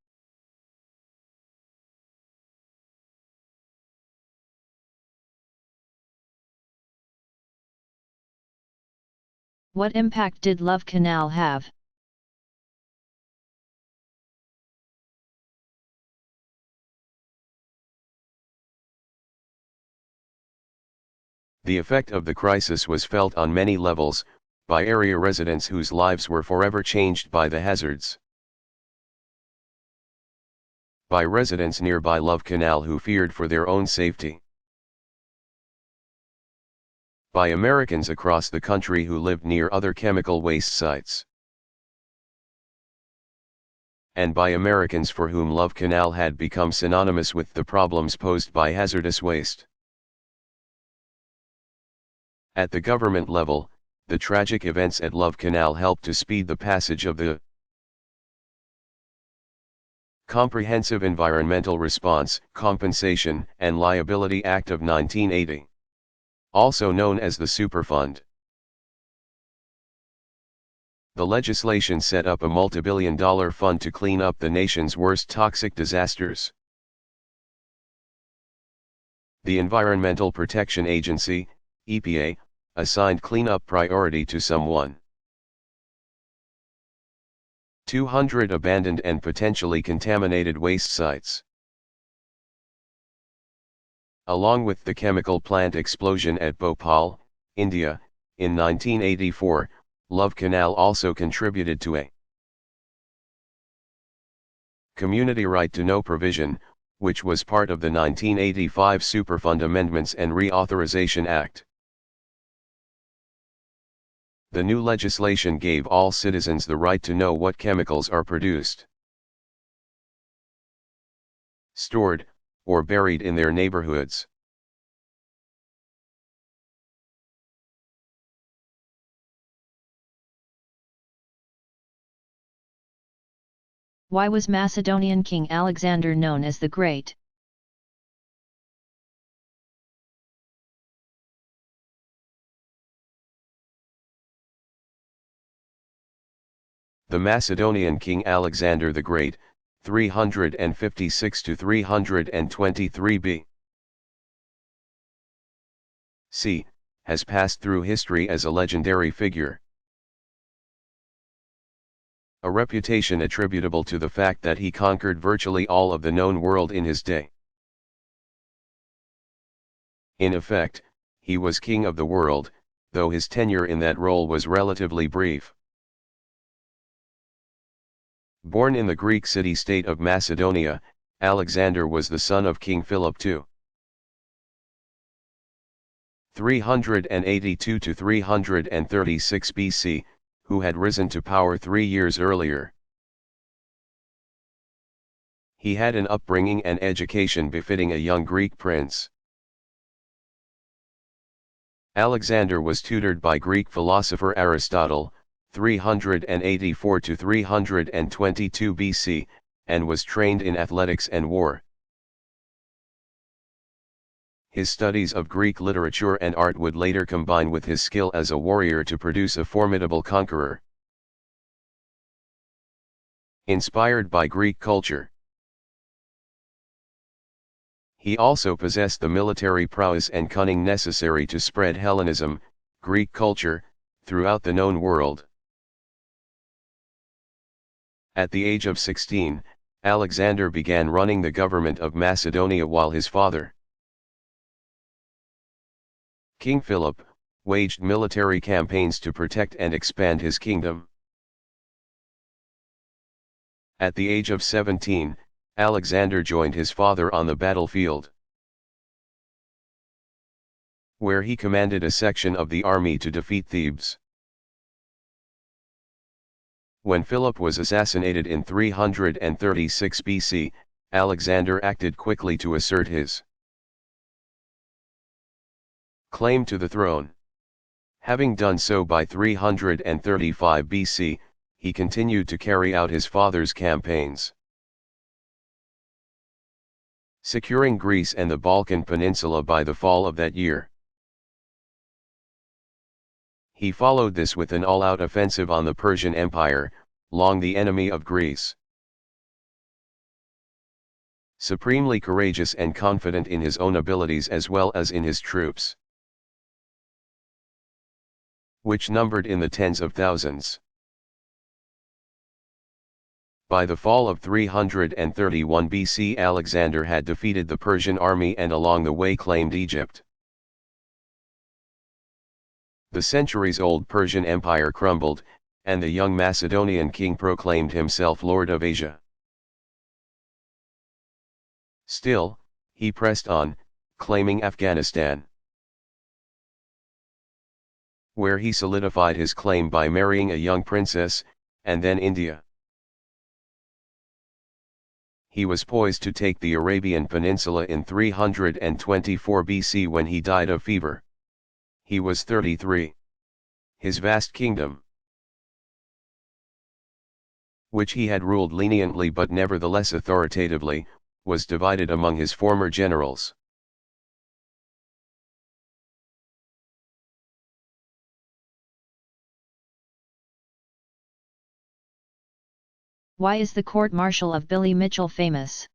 What impact did Love Canal have? The effect of the crisis was felt on many levels, by area residents whose lives were forever changed by the hazards. By residents nearby Love Canal who feared for their own safety. By Americans across the country who lived near other chemical waste sites. And by Americans for whom Love Canal had become synonymous with the problems posed by hazardous waste. At the government level, the tragic events at Love Canal helped to speed the passage of the Comprehensive Environmental Response, Compensation, and Liability Act of 1980, also known as the Superfund. The legislation set up a multi-billion-dollar fund to clean up the nation's worst toxic disasters. The Environmental Protection Agency, EPA, assigned cleanup priority to some 200 abandoned and potentially contaminated waste sites. Along with the chemical plant explosion at Bhopal, India, in 1984, Love Canal also contributed to a community right to know provision, which was part of the 1985 Superfund Amendments and Reauthorization Act. The new legislation gave all citizens the right to know what chemicals are produced, stored, or buried in their neighborhoods. Why was Macedonian King Alexander known as the Great? The Macedonian King Alexander the Great, 356 to 323 B.C., has passed through history as a legendary figure. A reputation attributable to the fact that he conquered virtually all of the known world in his day. In effect, he was king of the world, though his tenure in that role was relatively brief. Born in the Greek city-state of Macedonia, Alexander was the son of King Philip II. 382 to 336 BC, who had risen to power 3 years earlier. He had an upbringing and education befitting a young Greek prince. Alexander was tutored by Greek philosopher Aristotle, 384 to 322 BC, and was trained in athletics and war. His studies of Greek literature and art would later combine with his skill as a warrior to produce a formidable conqueror. Inspired by Greek culture, he also possessed the military prowess and cunning necessary to spread Hellenism, Greek culture, throughout the known world. At the age of 16, Alexander began running the government of Macedonia while his father, King Philip, waged military campaigns to protect and expand his kingdom. At the age of 17, Alexander joined his father on the battlefield, where he commanded a section of the army to defeat Thebes. When Philip was assassinated in 336 BC, Alexander acted quickly to assert his claim to the throne. Having done so by 335 BC, he continued to carry out his father's campaigns, securing Greece and the Balkan Peninsula by the fall of that year. He followed this with an all-out offensive on the Persian Empire, long the enemy of Greece. Supremely courageous and confident in his own abilities as well as in his troops, which numbered in the tens of thousands. By the fall of 331 BC, Alexander had defeated the Persian army and along the way claimed Egypt. The centuries-old Persian Empire crumbled, and the young Macedonian king proclaimed himself Lord of Asia. Still, he pressed on, claiming Afghanistan, where he solidified his claim by marrying a young princess, and then India. He was poised to take the Arabian Peninsula in 324 BC when he died of fever. He was 33. His vast kingdom, which he had ruled leniently but nevertheless authoritatively, was divided among his former generals. Why is the court-martial of Billy Mitchell famous?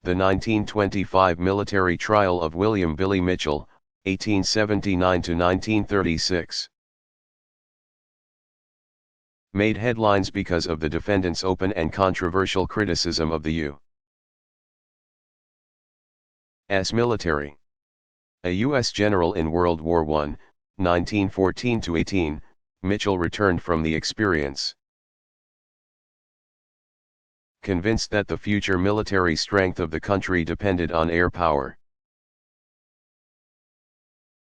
The 1925 military trial of William Billy Mitchell, 1879 to 1936, made headlines because of the defendant's open and controversial criticism of the U.S. military. A U.S. general in World War I, 1914-18, Mitchell returned from the experience convinced that the future military strength of the country depended on air power.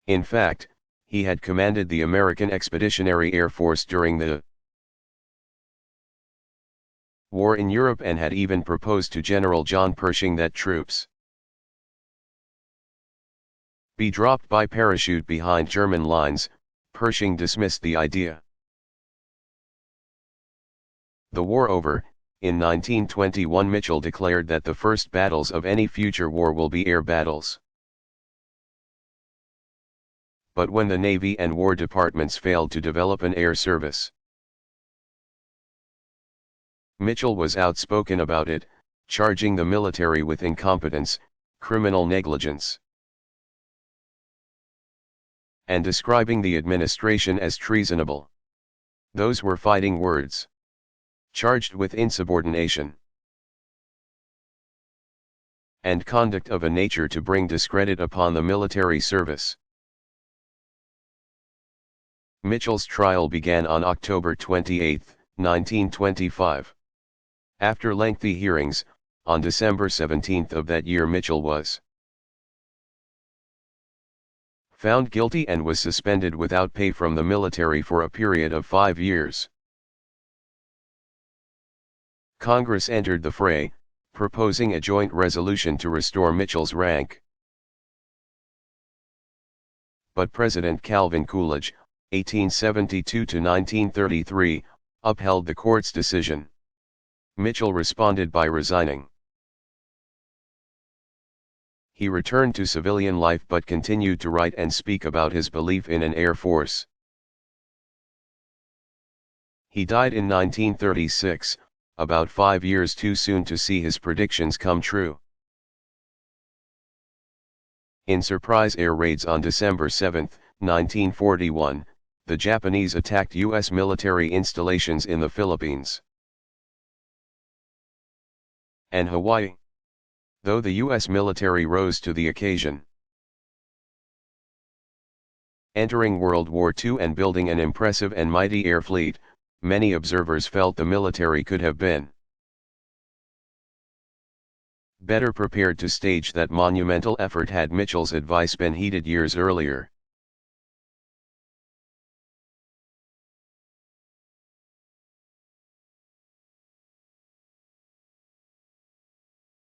In fact, he had commanded the American Expeditionary Air Force during the war in Europe and had even proposed to General John Pershing that troops be dropped by parachute behind German lines. Pershing dismissed the idea. The war over, in 1921 Mitchell declared that the first battles of any future war will be air battles. But when the Navy and War Departments failed to develop an air service, Mitchell was outspoken about it, charging the military with incompetence, criminal negligence, and describing the administration as treasonable. Those were fighting words. Charged with insubordination and conduct of a nature to bring discredit upon the military service. Mitchell's trial began on October 28, 1925. After lengthy hearings, on December 17 of that year Mitchell was found guilty and was suspended without pay from the military for a period of 5 years. Congress entered the fray, proposing a joint resolution to restore Mitchell's rank. But President Calvin Coolidge, 1872-1933, upheld the court's decision. Mitchell responded by resigning. He returned to civilian life but continued to write and speak about his belief in an air force. He died in 1936, about 5 years too soon to see his predictions come true. In surprise air raids on December 7, 1941, the Japanese attacked U.S. military installations in the Philippines and Hawaii. Though the U.S. military rose to the occasion, entering World War II and building an impressive and mighty air fleet, many observers felt the military could have been better prepared to stage that monumental effort had Mitchell's advice been heeded years earlier.